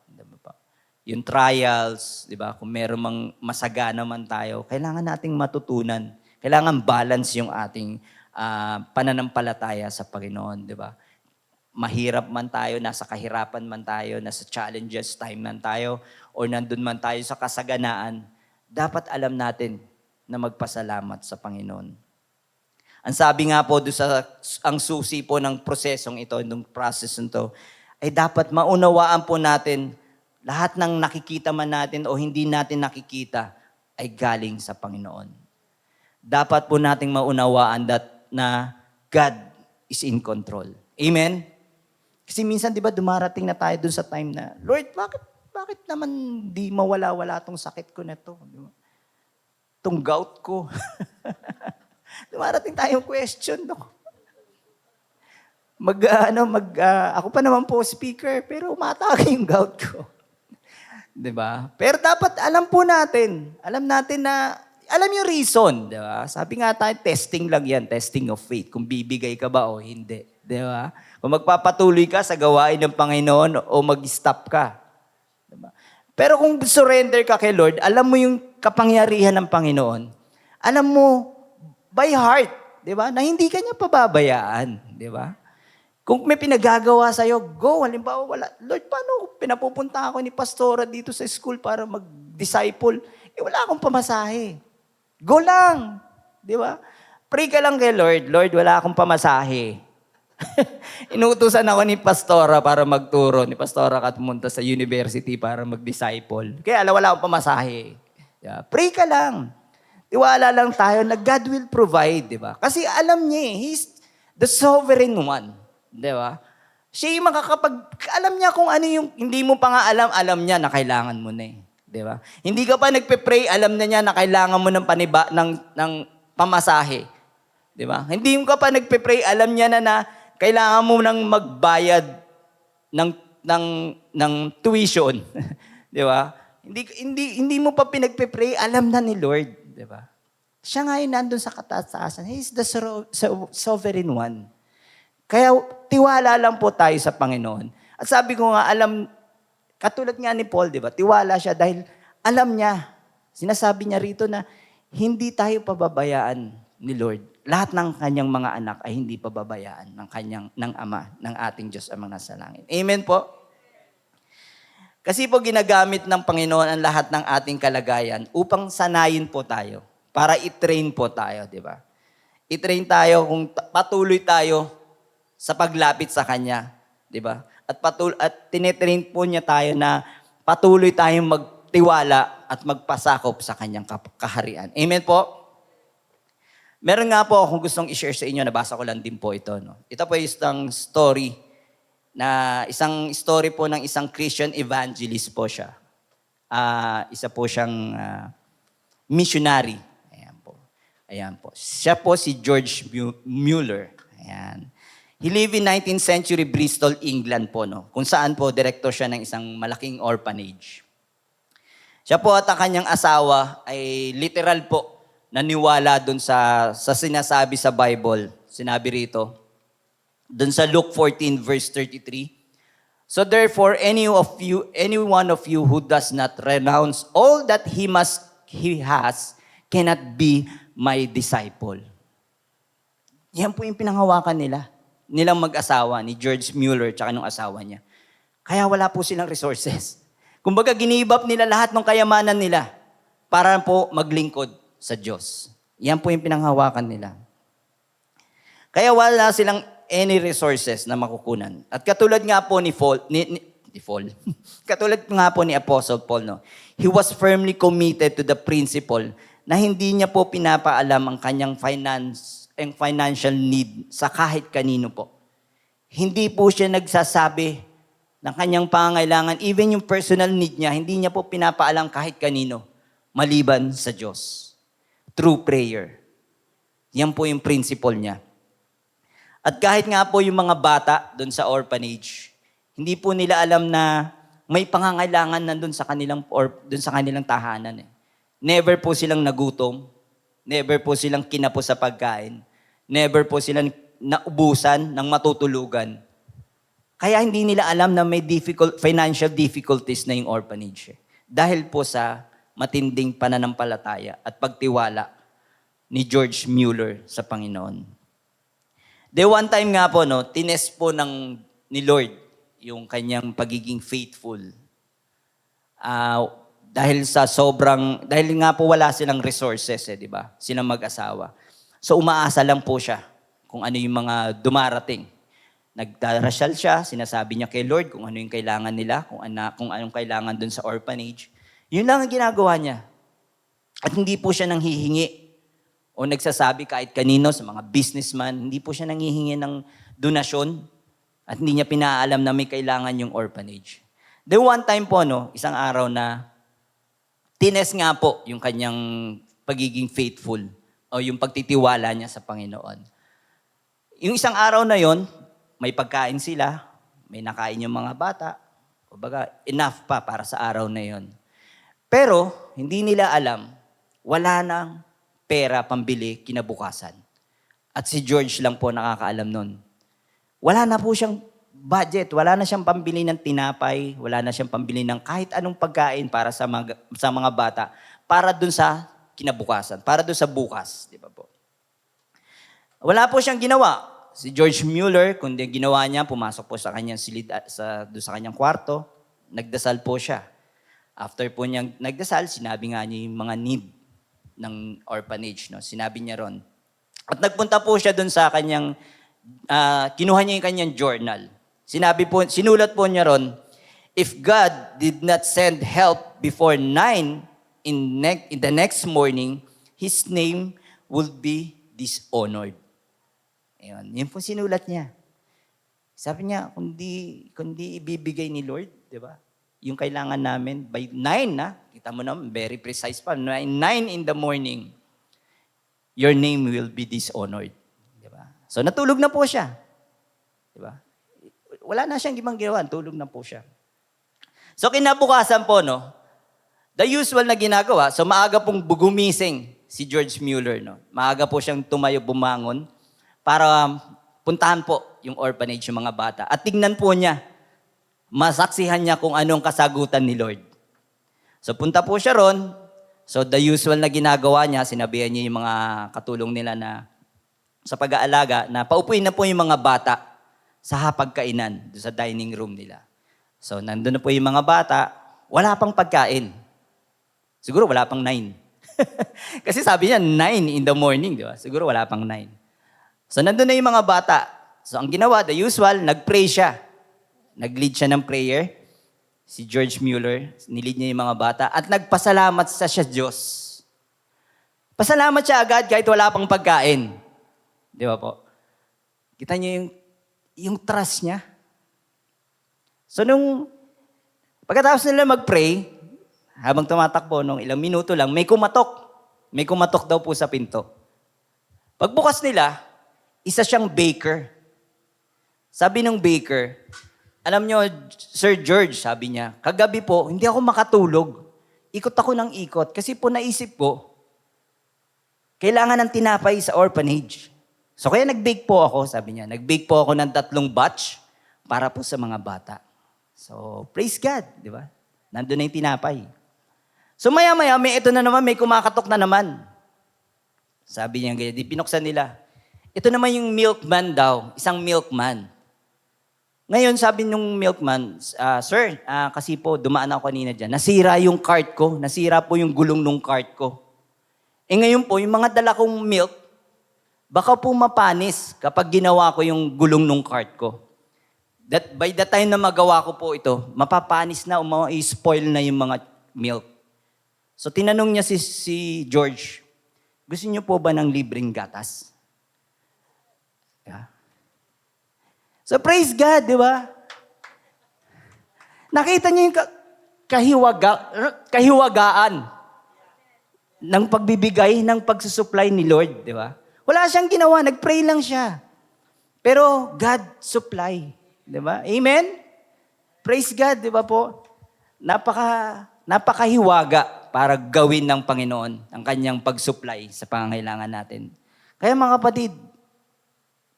Yung trials, di ba? Kung meron mang masagana man tayo, kailangan nating matutunan. Kailangan balance yung ating pananampalataya sa Panginoon, di ba? Mahirap man tayo, nasa kahirapan man tayo, nasa challenges time man tayo, o nandun man tayo sa kasaganaan, dapat alam natin na magpasalamat sa Panginoon. Ang sabi nga po doon ang susi po ng prosesong ito, ng process nito, ay dapat maunawaan po natin lahat ng nakikita man natin o hindi natin nakikita ay galing sa Panginoon. Dapat po nating maunawaan na God is in control. Amen? Kasi minsan, di ba, dumarating na tayo dun sa time na, Lord, bakit naman di mawala-wala tong sakit ko na to? Tong gout ko. Dumarating tayong question, no? Ako pa naman po speaker, pero umatake yung gout ko. Diba? Pero dapat alam yung reason, diba? Sabi nga tayo, testing lang yan, testing of faith, kung bibigay ka ba o hindi. Diba? Kung magpapatuloy ka sa gawain ng Panginoon o mag-stop ka. Diba? Pero kung surrender ka kay Lord, alam mo yung kapangyarihan ng Panginoon. Alam mo, by heart, diba? Na hindi ka niya pababayaan. Diba? Kung may pinagagawa sa'yo, go. Halimbawa, Lord, paano pinapupunta ako ni Pastora dito sa school para mag-disciple? Wala akong pamasahe. Go lang. Di ba? Pray ka lang kay Lord. Lord, wala akong pamasahe. Inuutusan ako ni Pastora para magturo. Ni Pastora ka pumunta sa university para mag-disciple. Kaya wala akong pamasahe. Yeah. Pray ka lang. Tiwala lang tayo na God will provide. Di ba? Kasi alam niya He's the sovereign one. Di ba? Siya yung alam niya kung ano yung, hindi mo pa nga alam niya na kailangan mo na Di ba? Hindi ka pa nagpe-pray, alam na niya na kailangan mo ng ng pamasahe. Di ba? Hindi ka pa nagpe-pray, alam niya na kailangan mo nang magbayad ng tuition. Di ba? Hindi mo pa pinagpe-pray, alam na ni Lord. Di ba? Siya nga yung nandun sa kataasan. He's the sovereign one. Kaya tiwala lang po tayo sa Panginoon. At sabi ko nga, katulad nga ni Paul, di ba? Tiwala siya dahil alam niya. Sinasabi niya rito na hindi tayo pababayaan ni Lord. Lahat ng kanyang mga anak ay hindi pababayaan ng Ama, ng ating Diyos amang nasa langit. Amen po? Kasi po ginagamit ng Panginoon ang lahat ng ating kalagayan upang sanayin po tayo, para i-train po tayo, di ba? I-train tayo kung patuloy tayo sa paglapit sa Kanya, di ba? At tinetrain po niya tayo na patuloy tayong magtiwala at magpasakop sa Kanyang kaharian. Amen po? Meron nga po akong gustong i-share sa inyo, nabasa ko lang din po ito. No? Ito po isang story po ng isang Christian evangelist po siya. Isa po siyang missionary. Ayan po. Siya po si George Mueller. Ayan. He lived in 19th century Bristol, England po, no? Kung saan po director siya ng isang malaking orphanage. Siya po at ang kanyang asawa ay literal po naniwala dun sa sinasabi sa Bible. Sinabi rito, dun sa Luke 14 verse 33. So therefore, any one of you who does not renounce all that he has cannot be my disciple. Yan po yung pinanghawakan nilang mag-asawa, ni George Mueller tsaka nung asawa niya. Kaya wala po silang resources. Kumbaga, ginibap nila lahat ng kayamanan nila para po maglingkod sa Diyos. Yan po yung pinanghawakan nila. Kaya wala silang any resources na makukunan. At katulad nga po ni Paul, katulad nga po ni Apostle Paul, no? He was firmly committed to the principle na hindi niya po pinapaalam ang kanyang financial need sa kahit kanino po. Hindi po siya nagsasabi ng kanyang pangangailangan, even yung personal need niya, hindi niya po pinapaalam kahit kanino, maliban sa Diyos. Through prayer. Yan po yung principle niya. At kahit nga po yung mga bata doon sa orphanage, hindi po nila alam na may pangangailangan nandun sa kanilang tahanan. Never po silang nagutom. Never po silang kinapo sa pagkain. Never po silang naubusan ng matutulugan. Kaya hindi nila alam na may financial difficulties na yung orphanage. Dahil po sa matinding pananampalataya at pagtiwala ni George Mueller sa Panginoon. One time nga po, no, tinest po ni Lord yung kanyang pagiging faithful. Dahil nga po wala silang resources, di ba? Silang mag-asawa. So umaasa lang po siya kung ano yung mga dumarating. Nagdarasal siya, sinasabi niya kay Lord kung ano yung kailangan nila, kung anong kailangan dun sa orphanage. Yun lang ang ginagawa niya. At hindi po siya nanghihingi o nagsasabi kahit kanino sa mga businessman, hindi po siya nanghihingi ng donasyon at hindi niya pinaalam na may kailangan yung orphanage. One time po, no, isang araw na tinest nga po yung kanyang pagiging faithful o yung pagtitiwala niya sa Panginoon. Yung isang araw na yon, may pagkain sila, may nakain yung mga bata, kumbaga enough pa para sa araw na yon. Pero hindi nila alam, wala nang pera pambili kinabukasan. At si George lang po nakakaalam nun. Wala na po siyang budget, wala na siyang pambili ng tinapay, wala na siyang pambili ng kahit anong pagkain para sa mga bata, para dun sa kinabukasan, para dun sa bukas. Di ba po? Wala po siyang ginawa. Si George Mueller, kundi ginawa niya, pumasok po sa kanyang doon sa kanyang kwarto, nagdasal po siya. After po niyang nagdasal, sinabi nga niya yung mga need ng orphanage. No? Sinabi niya ron. At nagpunta po siya doon sa kanyang, kinuha niya yung kanyang journal. Sinulat po niya ron, if God did not send help before 9 in the next morning, His name will be dishonored. Ayun, yun po sinulat niya. Sabi niya, kundi ibibigay ni Lord, di ba? Yung kailangan namin, by 9 na, kita mo naman, very precise pa, 9 in the morning, your name will be dishonored. Di ba? So natulog na po siya. Di ba? Wala na siyang ibang ginawa, tulog na po siya. So kinabukasan po, no, the usual na ginagawa, so maaga pong gumising si George Mueller. No? Maaga po siyang tumayo, bumangon, para puntahan po yung orphanage, yung mga bata. At tignan po niya, masaksihan niya kung anong kasagutan ni Lord. So punta po siya ron. So the usual na ginagawa niya, sinabihan niya yung mga katulong nila na sa pag-aalaga, na paupuin na po yung mga bata sa hapagkainan, sa dining room nila. So, nandun na po yung mga bata, wala pang pagkain. Siguro wala pang 9. Kasi sabi niya, 9 in the morning, di ba? Siguro wala pang 9. So, nandun na yung mga bata. So, ang ginawa, the usual, nag-pray siya. Nag-lead siya ng prayer. Si George Mueller, nilid niya yung mga bata. At nagpasalamat sa siya Diyos. Pasalamat siya agad kahit wala pang pagkain. Di ba po? Kita niyo yung trust niya. So, pagkatapos nila mag-pray, habang tumatakbo, nung ilang minuto lang, may kumatok. May kumatok daw po sa pinto. Pagbukas nila, isa siyang baker. Sabi ng baker, alam nyo, Sir George, sabi niya, kagabi po, hindi ako makatulog. Ikot ako ng ikot kasi po naisip ko, kailangan ng tinapay sa orphanage. So kaya nag-bake po ako, sabi niya. Nag-bake po ako ng 3 batch para po sa mga bata. So, praise God, di ba? Nandun na yung tinapay. So maya-maya, ito na naman, may kumakatok na naman. Sabi niya ganyan, di pinuksan nila. Ito naman yung milkman daw, isang milkman. Ngayon, sabi nung milkman, Sir, kasi po dumaan ako kanina dyan, nasira yung cart ko, nasira po yung gulong ng cart ko. Ngayon po, yung mga dala kong milk, baka po mapanis kapag ginawa ko yung gulong ng cart ko. By the time na magawa ko po ito, mapapanis na, spoil na yung mga milk. So tinanong niya si George, gusto niyo po ba ng libreng gatas? Yeah. So praise God, di ba? Nakita niyo yung kahiwagaan ng pagbibigay, ng pagsusupply ni Lord, di ba? Wala siyang ginawa, nag-pray lang siya. Pero God supply, di ba? Amen? Praise God, di ba po? Napakahiwaga para gawin ng Panginoon ang kanyang pag-supply sa pangangailangan natin. Kaya mga kapatid,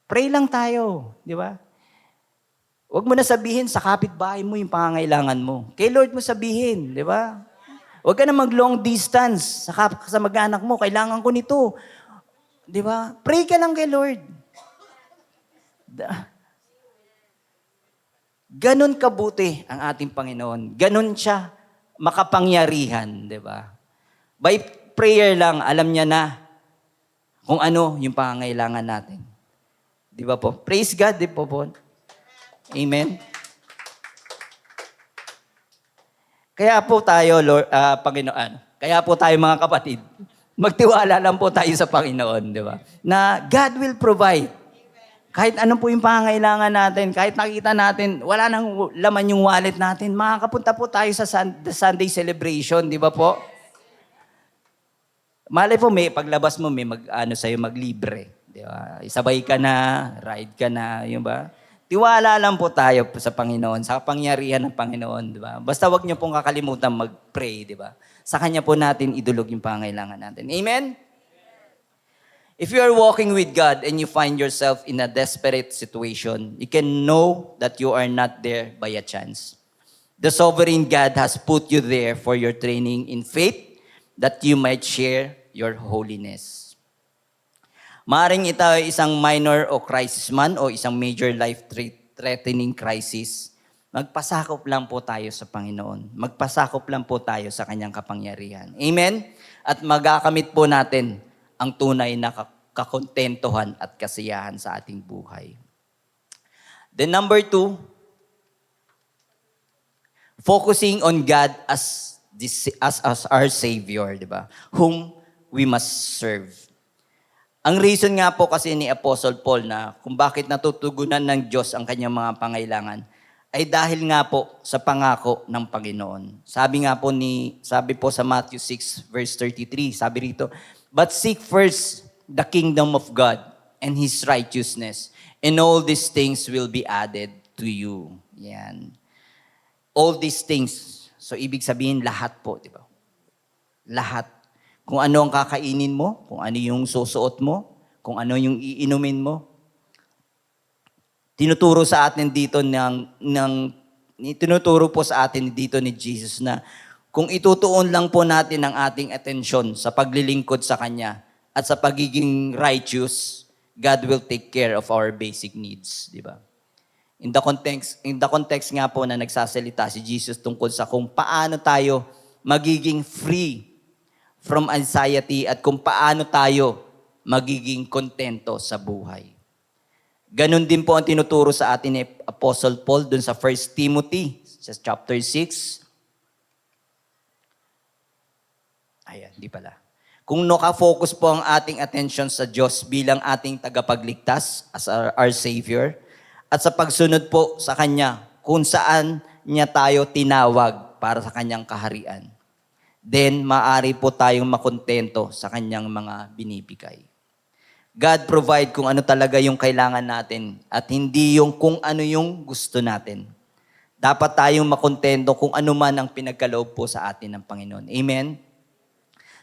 pray lang tayo, di ba? Huwag mo na sabihin sa kapitbahay mo yung pangangailangan mo. Kay Lord mo sabihin, di ba? Huwag ka na mag-long distance sa mag-anak mo. Kailangan ko nito. Di ba? Pray ka lang kay Lord. Ganon kabuti ang ating Panginoon. Ganon siya makapangyarihan, di ba? By prayer lang, alam niya na kung ano yung pangangailangan natin. Di ba po? Praise God, di po po? Amen? Kaya po tayo, Lord, Panginoon, kaya po tayo mga kapatid, magtiwala lang po tayo sa Panginoon, di ba? Na God will provide. Kahit ano po yung pangangailangan natin, kahit nakita natin, wala nang laman yung wallet natin, makakapunta po tayo sa Sunday celebration, di ba po? Malay po, paglabas mo, may sa'yo, maglibre. Di ba? Isabay ka na, ride ka na, yun ba? Tiwala lang po tayo sa Panginoon, sa kapangyarihan ng Panginoon, di ba? Basta wag niyo pong kakalimutan mag-pray, di ba? Sa Kanya po natin idulog yung pangangailangan natin. Amen? If you are walking with God and you find yourself in a desperate situation, you can know that you are not there by a chance. The sovereign God has put you there for your training in faith that you might share your holiness. Maaring ito ay isang minor o crisis man o isang major life-threatening crisis. Magpasakop lang po tayo sa Panginoon. Magpasakop lang po tayo sa Kanyang kapangyarihan. Amen? At magakamit po natin ang tunay na kakontentuhan at kasiyahan sa ating buhay. Then number 2, focusing on God as our Savior, di ba? Whom we must serve. Ang reason nga po kasi ni Apostle Paul na kung bakit natutugunan ng Diyos ang kanyang mga pangailangan ay dahil nga po sa pangako ng Panginoon. Sabi po sa Matthew 6 verse 33, sabi rito, but seek first the kingdom of God and His righteousness, and all these things will be added to you. Yan. All these things. So, ibig sabihin, lahat po, di ba? Lahat. Kung ano ang kakainin mo, kung ano yung susuot mo, kung ano yung iinumin mo. Tinuturo sa atin dito tinuturo po sa atin dito ni Jesus na kung itutuon lang po natin ang ating atensyon sa paglilingkod sa Kanya at sa pagiging righteous, God will take care of our basic needs, di ba? In the context nga po na nagsasalita si Jesus tungkol sa kung paano tayo magiging free from anxiety at kung paano tayo magiging kontento sa buhay. Ganon din po ang tinuturo sa atin ni Apostle Paul dun sa 1 Timothy, sa chapter 6. Ayan, di pala. Kung nakafocus po ang ating attention sa Diyos bilang ating tagapagligtas as our Savior, at sa pagsunod po sa Kanya kung saan niya tayo tinawag para sa Kanyang kaharian, then maaari po tayong makontento sa Kanyang mga binibigay. God provide kung ano talaga yung kailangan natin at hindi yung kung ano yung gusto natin. Dapat tayong makontento kung ano man ang pinagkaloob po sa atin ng Panginoon. Amen?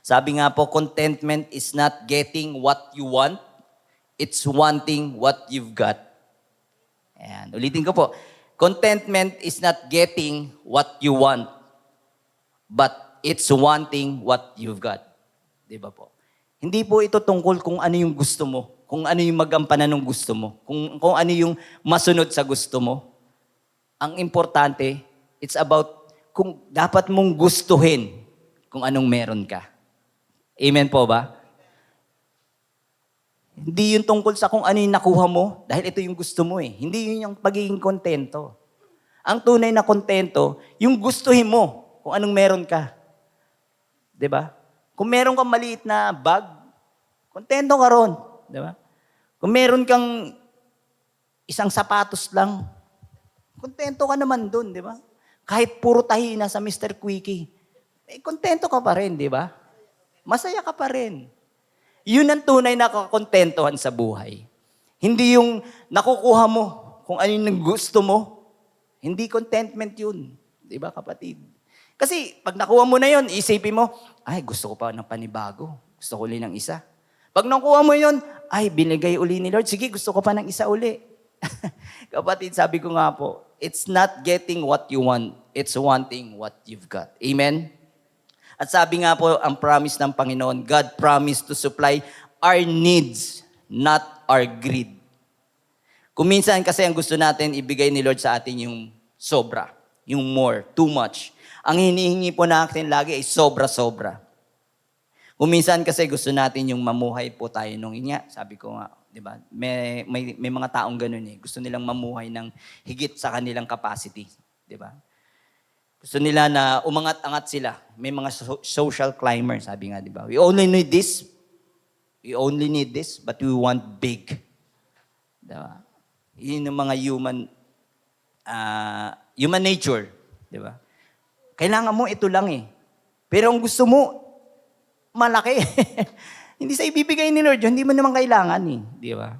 Sabi nga po, contentment is not getting what you want, it's wanting what you've got. Ayan, ulitin ko po. Contentment is not getting what you want, but it's wanting what you've got. Di ba po? Hindi po ito tungkol kung ano yung gusto mo, kung ano yung magampanan ng gusto mo, kung ano yung masunod sa gusto mo. Ang importante, it's about kung dapat mong gustuhin kung anong meron ka. Amen po ba? Hindi yun tungkol sa kung ano yung nakuha mo, dahil ito yung gusto mo eh. Hindi yun yung pagiging kontento. Ang tunay na kontento, yung gustuhin mo kung anong meron ka. 'Di ba? Kung meron kang maliit na bag, kontento ka ron. 'Di ba? Kung meron kang isang sapatos lang, kontento ka naman dun, 'di ba? Kahit puro tahi na sa Mr. Quickie, kontento ka pa rin, 'di ba? Masaya ka pa rin. Yun ang tunay na kakontentuhan sa buhay. Hindi yung nakukuha mo kung ano yung gusto mo. Hindi contentment yun. Di ba, kapatid? Kasi pag nakuha mo na yun, isipin mo, ay, gusto ko pa ng panibago. Gusto ko uli ng isa. Pag nakuha mo yun, ay, binigay uli ni Lord. Sige, gusto ko pa ng isa uli. Kapatid, sabi ko nga po, it's not getting what you want. It's wanting what you've got. Amen? At sabi nga po, ang promise ng Panginoon, God promised to supply our needs, not our greed. Kung minsan kasi ang gusto natin, ibigay ni Lord sa atin yung sobra, yung more, too much. Ang hinihingi po natin lagi ay sobra-sobra. Kung minsan kasi gusto natin yung mamuhay po tayo nung inya, sabi ko nga, di ba? May mga taong ganun eh. Gusto nilang mamuhay ng higit sa kanilang capacity, di ba? Gusto nila na umangat-angat sila. May mga social climber, sabi nga, di ba? We only need this, but we want big. Di ba? Yun yung mga human nature, di ba? Kailangan mo ito lang eh. Pero ang gusto mo, malaki. Hindi sa ibibigay ni Lord yun, hindi mo naman kailangan eh. Di ba?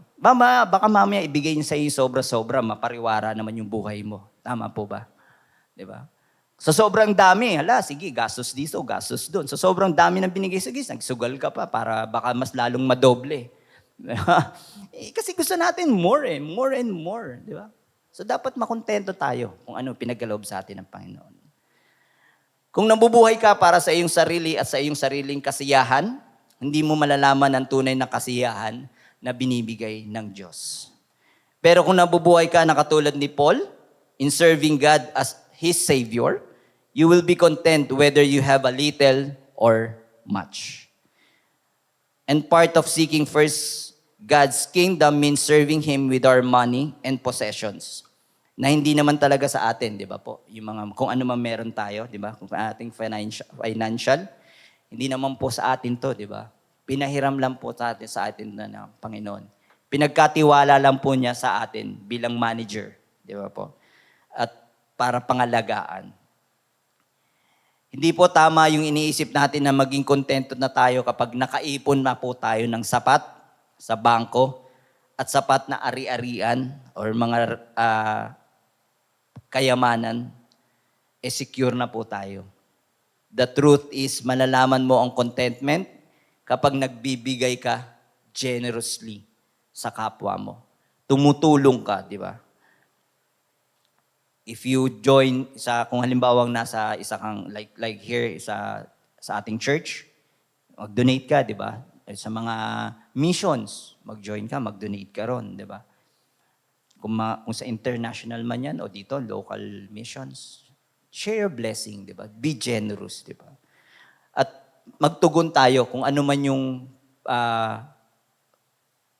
Baka mamaya ibigay niya sa iyo sobra-sobra, mapariwara naman yung buhay mo. Tama po ba? Di ba? Sa sobrang dami, sige, gastos dito, gastos doon. Sa sobrang dami ng binigay sa gis, nagsugal ka pa para baka mas lalong madoble. Kasi gusto natin more and more. Di ba? So dapat makontento tayo kung ano pinagkaloob sa atin ng Panginoon. Kung nabubuhay ka para sa iyong sarili at sa iyong sariling kasiyahan, hindi mo malalaman ang tunay na kasiyahan na binibigay ng Diyos. Pero kung nabubuhay ka na katulad ni Paul, in serving God as His Savior, you will be content whether you have a little or much. And part of seeking first God's kingdom means serving Him with our money and possessions. Na hindi naman talaga sa atin, di ba po? Yung mga, kung ano man meron tayo, di ba? Kung ating financial, hindi naman po sa atin to, di ba? Pinahiram lang po sa atin na ng Panginoon. Pinagkatiwala lang po niya sa atin bilang manager, di ba po? At para pangalagaan. Hindi po tama yung iniisip natin na maging kontento na tayo kapag nakaipon na po tayo ng sapat sa bangko at sapat na ari-arian or mga kayamanan, secure na po tayo. The truth is, malalaman mo ang contentment kapag nagbibigay ka generously sa kapwa mo. Tumutulong ka, di ba? If you join kung halimbawa nasa isa kang like here sa ating church, mag-donate ka, 'di ba? Sa mga missions, mag-join ka, mag-donate ka ron, 'di ba? kung sa international man yan o dito, local missions. Share your blessing, di ba? Be generous, di ba? At magtugon tayo ah,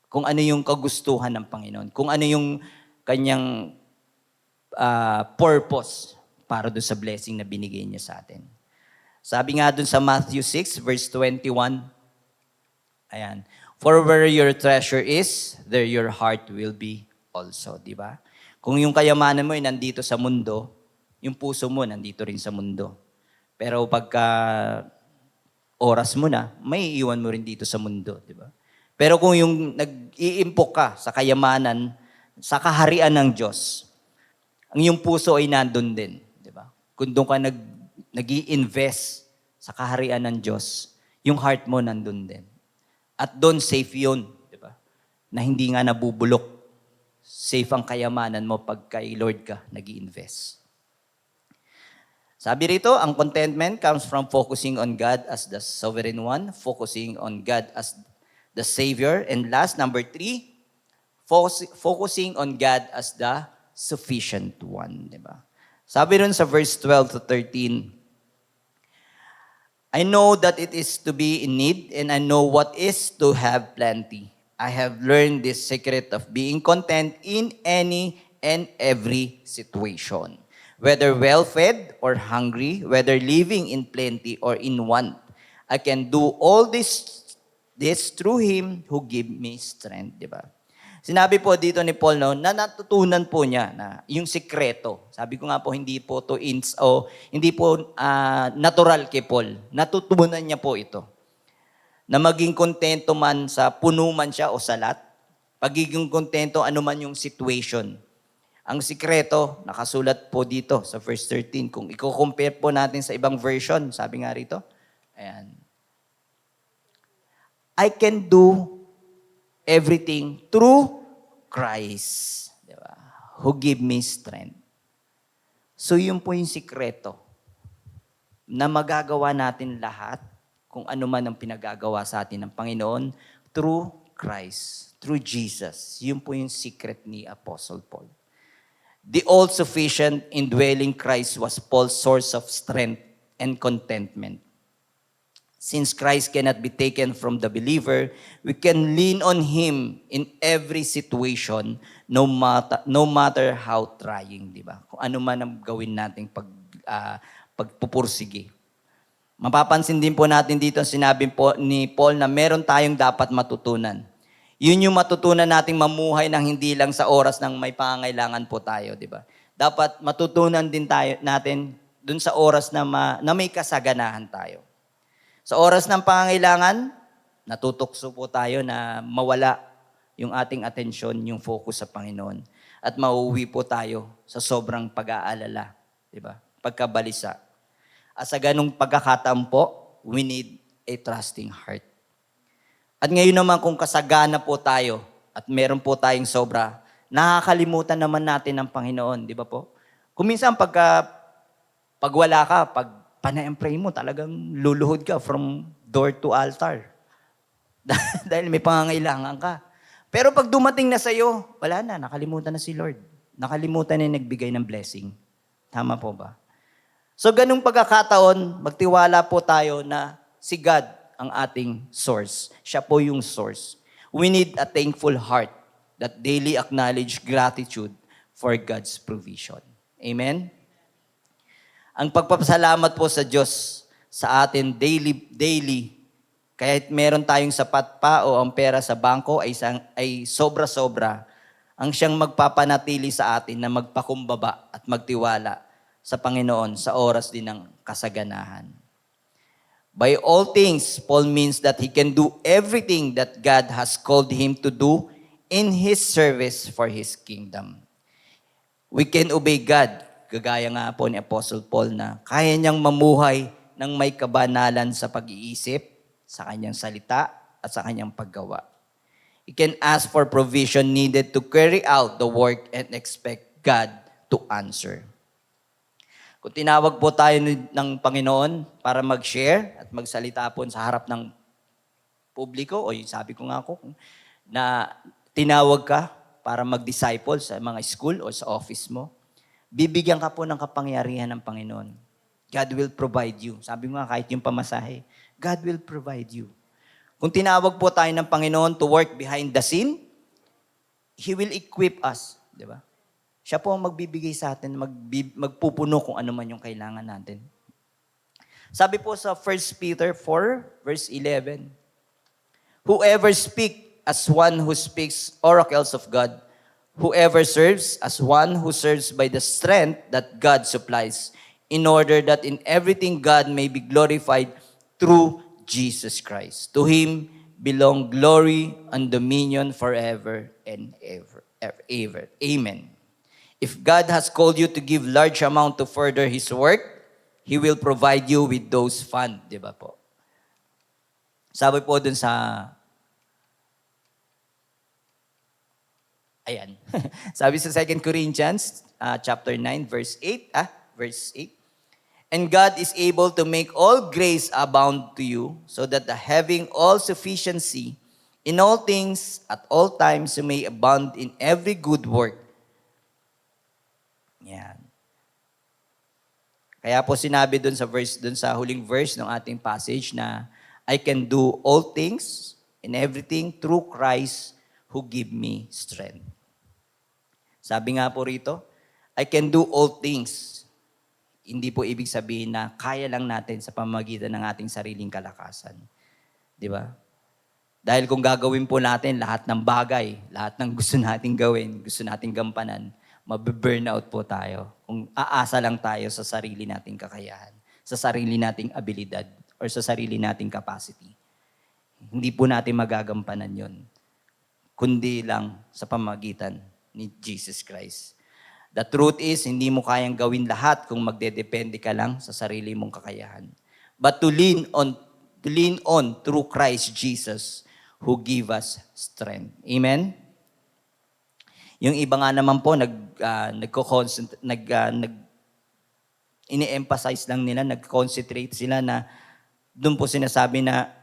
kung ano yung kagustuhan ng Panginoon, kung ano yung kanyang purpose para doon sa blessing na binigay niya sa atin. Sabi nga doon sa Matthew 6, verse 21, ayan, for where your treasure is, there your heart will be also, di ba? Kung yung kayamanan mo ay nandito sa mundo, yung puso mo nandito rin sa mundo. Pero pagka oras mo na, may iwan mo rin dito sa mundo, di ba? Pero kung yung nag-iimpok ka sa kayamanan, sa kaharian ng Diyos, ang iyong puso ay nandun din, di ba? Kung doon ka nag-i-invest sa kaharian ng Diyos, yung heart mo nandun din. At doon safe yun, di ba? Na hindi nga nabubulok. Safe ang kayamanan mo pag kay Lord ka nag-i-invest. Sabi rito, ang contentment comes from focusing on God as the sovereign one, focusing on God as the Savior, and last, number 3, focusing on God as the sufficient one. Diba? Sabi rin sa verse 12 to 13, I know that it is to be in need, and I know what is to have plenty. I have learned this secret of being content in any and every situation. Whether well-fed or hungry, whether living in plenty or in want, I can do all this through Him who give me strength. Diba? Sinabi po dito ni Paul na natutunan po niya na yung sikreto. Sabi ko nga po, hindi po hindi po natural kay Paul. Natutunan niya po ito. Na maging kontento man sa puno man siya o salat, pagiging kontento ano man yung situation. Ang sikreto, nakasulat po dito sa verse 13. Kung i-compare po natin sa ibang version, sabi nga rito, ayan, I can do everything through Christ, di ba? Who give me strength. So yun po yung sikreto na magagawa natin lahat kung ano man ang pinagagawa sa atin ng Panginoon through Christ, through Jesus. Yun po yung secret ni Apostle Paul. The all-sufficient indwelling Christ was Paul's source of strength and contentment. Since Christ cannot be taken from the believer, we can lean on Him in every situation, no matter how trying, di ba? Kung ano man ang gawin nating pagpupursige. Mapapansin din po natin dito, sinabi po ni Paul na meron tayong dapat matutunan. Yun yung matutunan nating mamuhay ng hindi lang sa oras ng may pangangailangan po tayo, di ba? Dapat matutunan din natin dun sa oras na may kasaganahan tayo. Sa oras ng pangangailangan, natutukso po tayo na mawala yung ating atensyon, yung focus sa Panginoon. At mauwi po tayo sa sobrang pag-aalala, di ba? Pagkabalisa. At sa ganung pagkakataon po, we need a trusting heart. At ngayon naman kung kasagana po tayo at meron po tayong sobra, nakakalimutan naman natin ang Panginoon, di ba po? Kung minsan pag wala ka, pag panay and pray mo, talagang luluhod ka from door to altar. Dahil may pangangailangan ka. Pero pag dumating na sa'yo, wala na, nakalimutan na si Lord. Nakalimutan na yung nagbigay ng blessing. Tama po ba? So ganung pagkakataon, magtiwala po tayo na si God ang ating source. Siya po yung source. We need a thankful heart that daily acknowledge gratitude for God's provision. Amen? Ang pagpapasalamat po sa Diyos sa atin daily, kahit meron tayong sapat pa o ang pera sa bangko ay sobra-sobra, ang siyang magpapanatili sa atin na magpakumbaba at magtiwala sa Panginoon sa oras din ng kasaganahan. By all things, Paul means that he can do everything that God has called him to do in His service for His kingdom. We can obey God. Gagaya nga po ni Apostle Paul na kaya niyang mamuhay ng may kabanalan sa pag-iisip, sa kanyang salita, at sa kanyang paggawa. He can ask for provision needed to carry out the work and expect God to answer. Kung tinawag po tayo ng Panginoon para mag-share at magsalita po sa harap ng publiko, o sabi ko nga ako, na tinawag ka para mag-disciple sa mga school o sa office mo, bibigyan ka po ng kapangyarihan ng Panginoon. God will provide you. Sabi mo nga, kahit yung pamasahe, God will provide you. Kung tinawag po tayo ng Panginoon to work behind the scene, He will equip us. Di ba? Siya po ang magbibigay sa atin, magpupuno kung ano man yung kailangan natin. Sabi po sa 1 Peter 4, verse 11, whoever speak as one who speaks oracles of God, whoever serves as one who serves by the strength that God supplies, in order that in everything God may be glorified through Jesus Christ. To Him belong glory and dominion forever and ever. Amen. If God has called you to give large amount to further His work, He will provide you with those funds. Di ba po? Sabi po dun sa... Ayan. Sabi sa 2 Corinthians chapter 9, verse 8. Verse 8. And God is able to make all grace abound to you, so that having all sufficiency in all things at all times you may abound in every good work. Yan. Kaya po sinabi dun sa huling verse ng ating passage na I can do all things and everything through Christ who give me strength. Sabi nga po rito, I can do all things. Hindi po ibig sabihin na kaya lang natin sa pamamagitan ng ating sariling kalakasan. Di ba? Dahil kung gagawin po natin lahat ng bagay, lahat ng gusto nating gawin, gusto nating gampanan, mabe-burnout po tayo kung aasa lang tayo sa sarili nating kakayahan, sa sarili nating abilidad, or sa sarili nating capacity. Hindi po natin magagampanan yon, kundi lang sa pamamagitan ni Jesus Christ. The truth is, hindi mo kayang gawin lahat kung magdedepende ka lang sa sarili mong kakayahan. But to lean on through Christ Jesus who give us strength. Amen? Yung iba nga naman po, ini-emphasize lang nila, nag-concentrate sila na doon po sinasabi na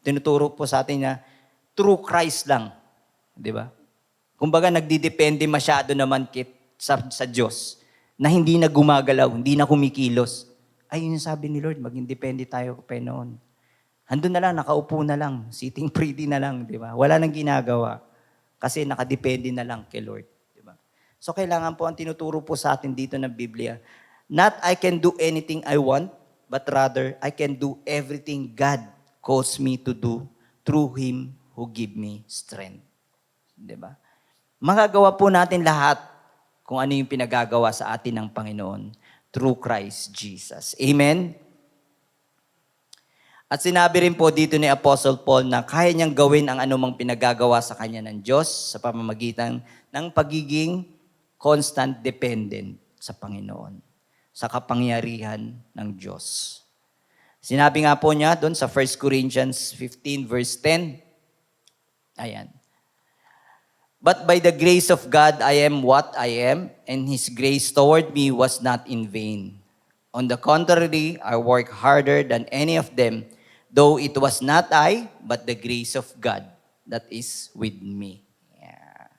tinuturo po sa atin na through Christ lang. Di ba? Kumbaga, nagdidepende masyado naman sa Diyos na hindi na gumagalaw, hindi na kumikilos. Ay, yun sabi ni Lord, maging depende tayo kay noon. Handun na lang, nakaupo na lang, sitting pretty na lang, di ba? Wala nang ginagawa. Kasi nakadepende na lang kay Lord. Di ba? So, kailangan po ang tinuturo po sa atin dito ng Biblia, not I can do anything I want, but rather, I can do everything God calls me to do through Him who give me strength. Di ba? Magagawa po natin lahat kung ano yung pinagagawa sa atin ng Panginoon through Christ Jesus. Amen? At sinabi rin po dito ni Apostle Paul na kaya niyang gawin ang anumang pinagagawa sa kanya ng Diyos sa pamamagitan ng pagiging constant dependent sa Panginoon, sa kapangyarihan ng Diyos. Sinabi nga po niya doon sa 1 Corinthians 15 verse 10, ayan. But by the grace of God, I am what I am, and His grace toward me was not in vain. On the contrary, I work harder than any of them, though it was not I, but the grace of God that is with me. Yeah.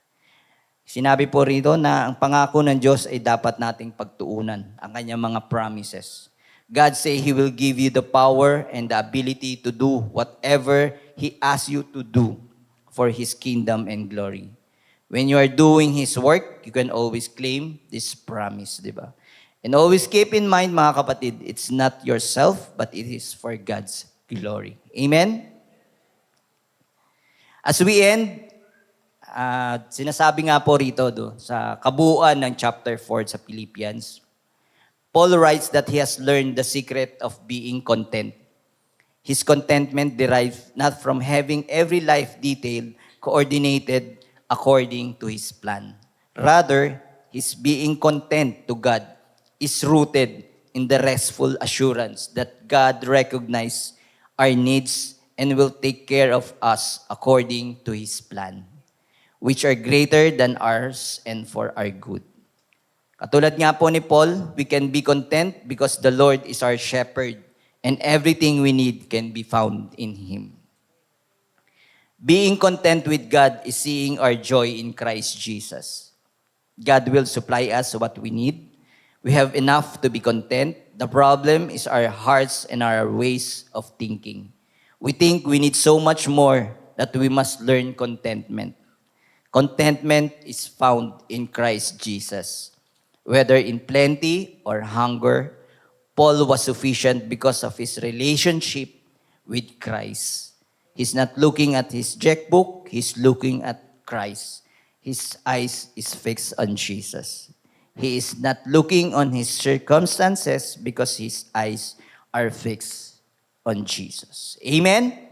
Sinabi po rito na ang pangako ng Diyos ay dapat nating pagtuunan, ang kanyang mga promises. God say He will give you the power and the ability to do whatever He asks you to do for His kingdom and glory. When you are doing His work, you can always claim this promise, di ba? And always keep in mind, mga kapatid, it's not yourself, but it is for God's glory. Amen? As we end, sinasabi nga po rito sa kabuuan ng chapter 4 sa Philippians, Paul writes that he has learned the secret of being content. His contentment derives not from having every life detail coordinated according to His plan. Rather, his being content to God is rooted in the restful assurance that God recognizes our needs and will take care of us according to His plan, which are greater than ours and for our good. Katulad nga po ni Paul, we can be content because the Lord is our shepherd and everything we need can be found in Him. Being content with God is seeing our joy in Christ Jesus. God will supply us what we need. We have enough to be content. The problem is our hearts and our ways of thinking. We think we need so much more that we must learn contentment. Contentment is found in Christ Jesus. Whether in plenty or hunger, Paul was sufficient because of his relationship with Christ. He's not looking at his checkbook, he's looking at Christ. His eyes is fixed on Jesus. He is not looking on his circumstances because his eyes are fixed on Jesus. Amen?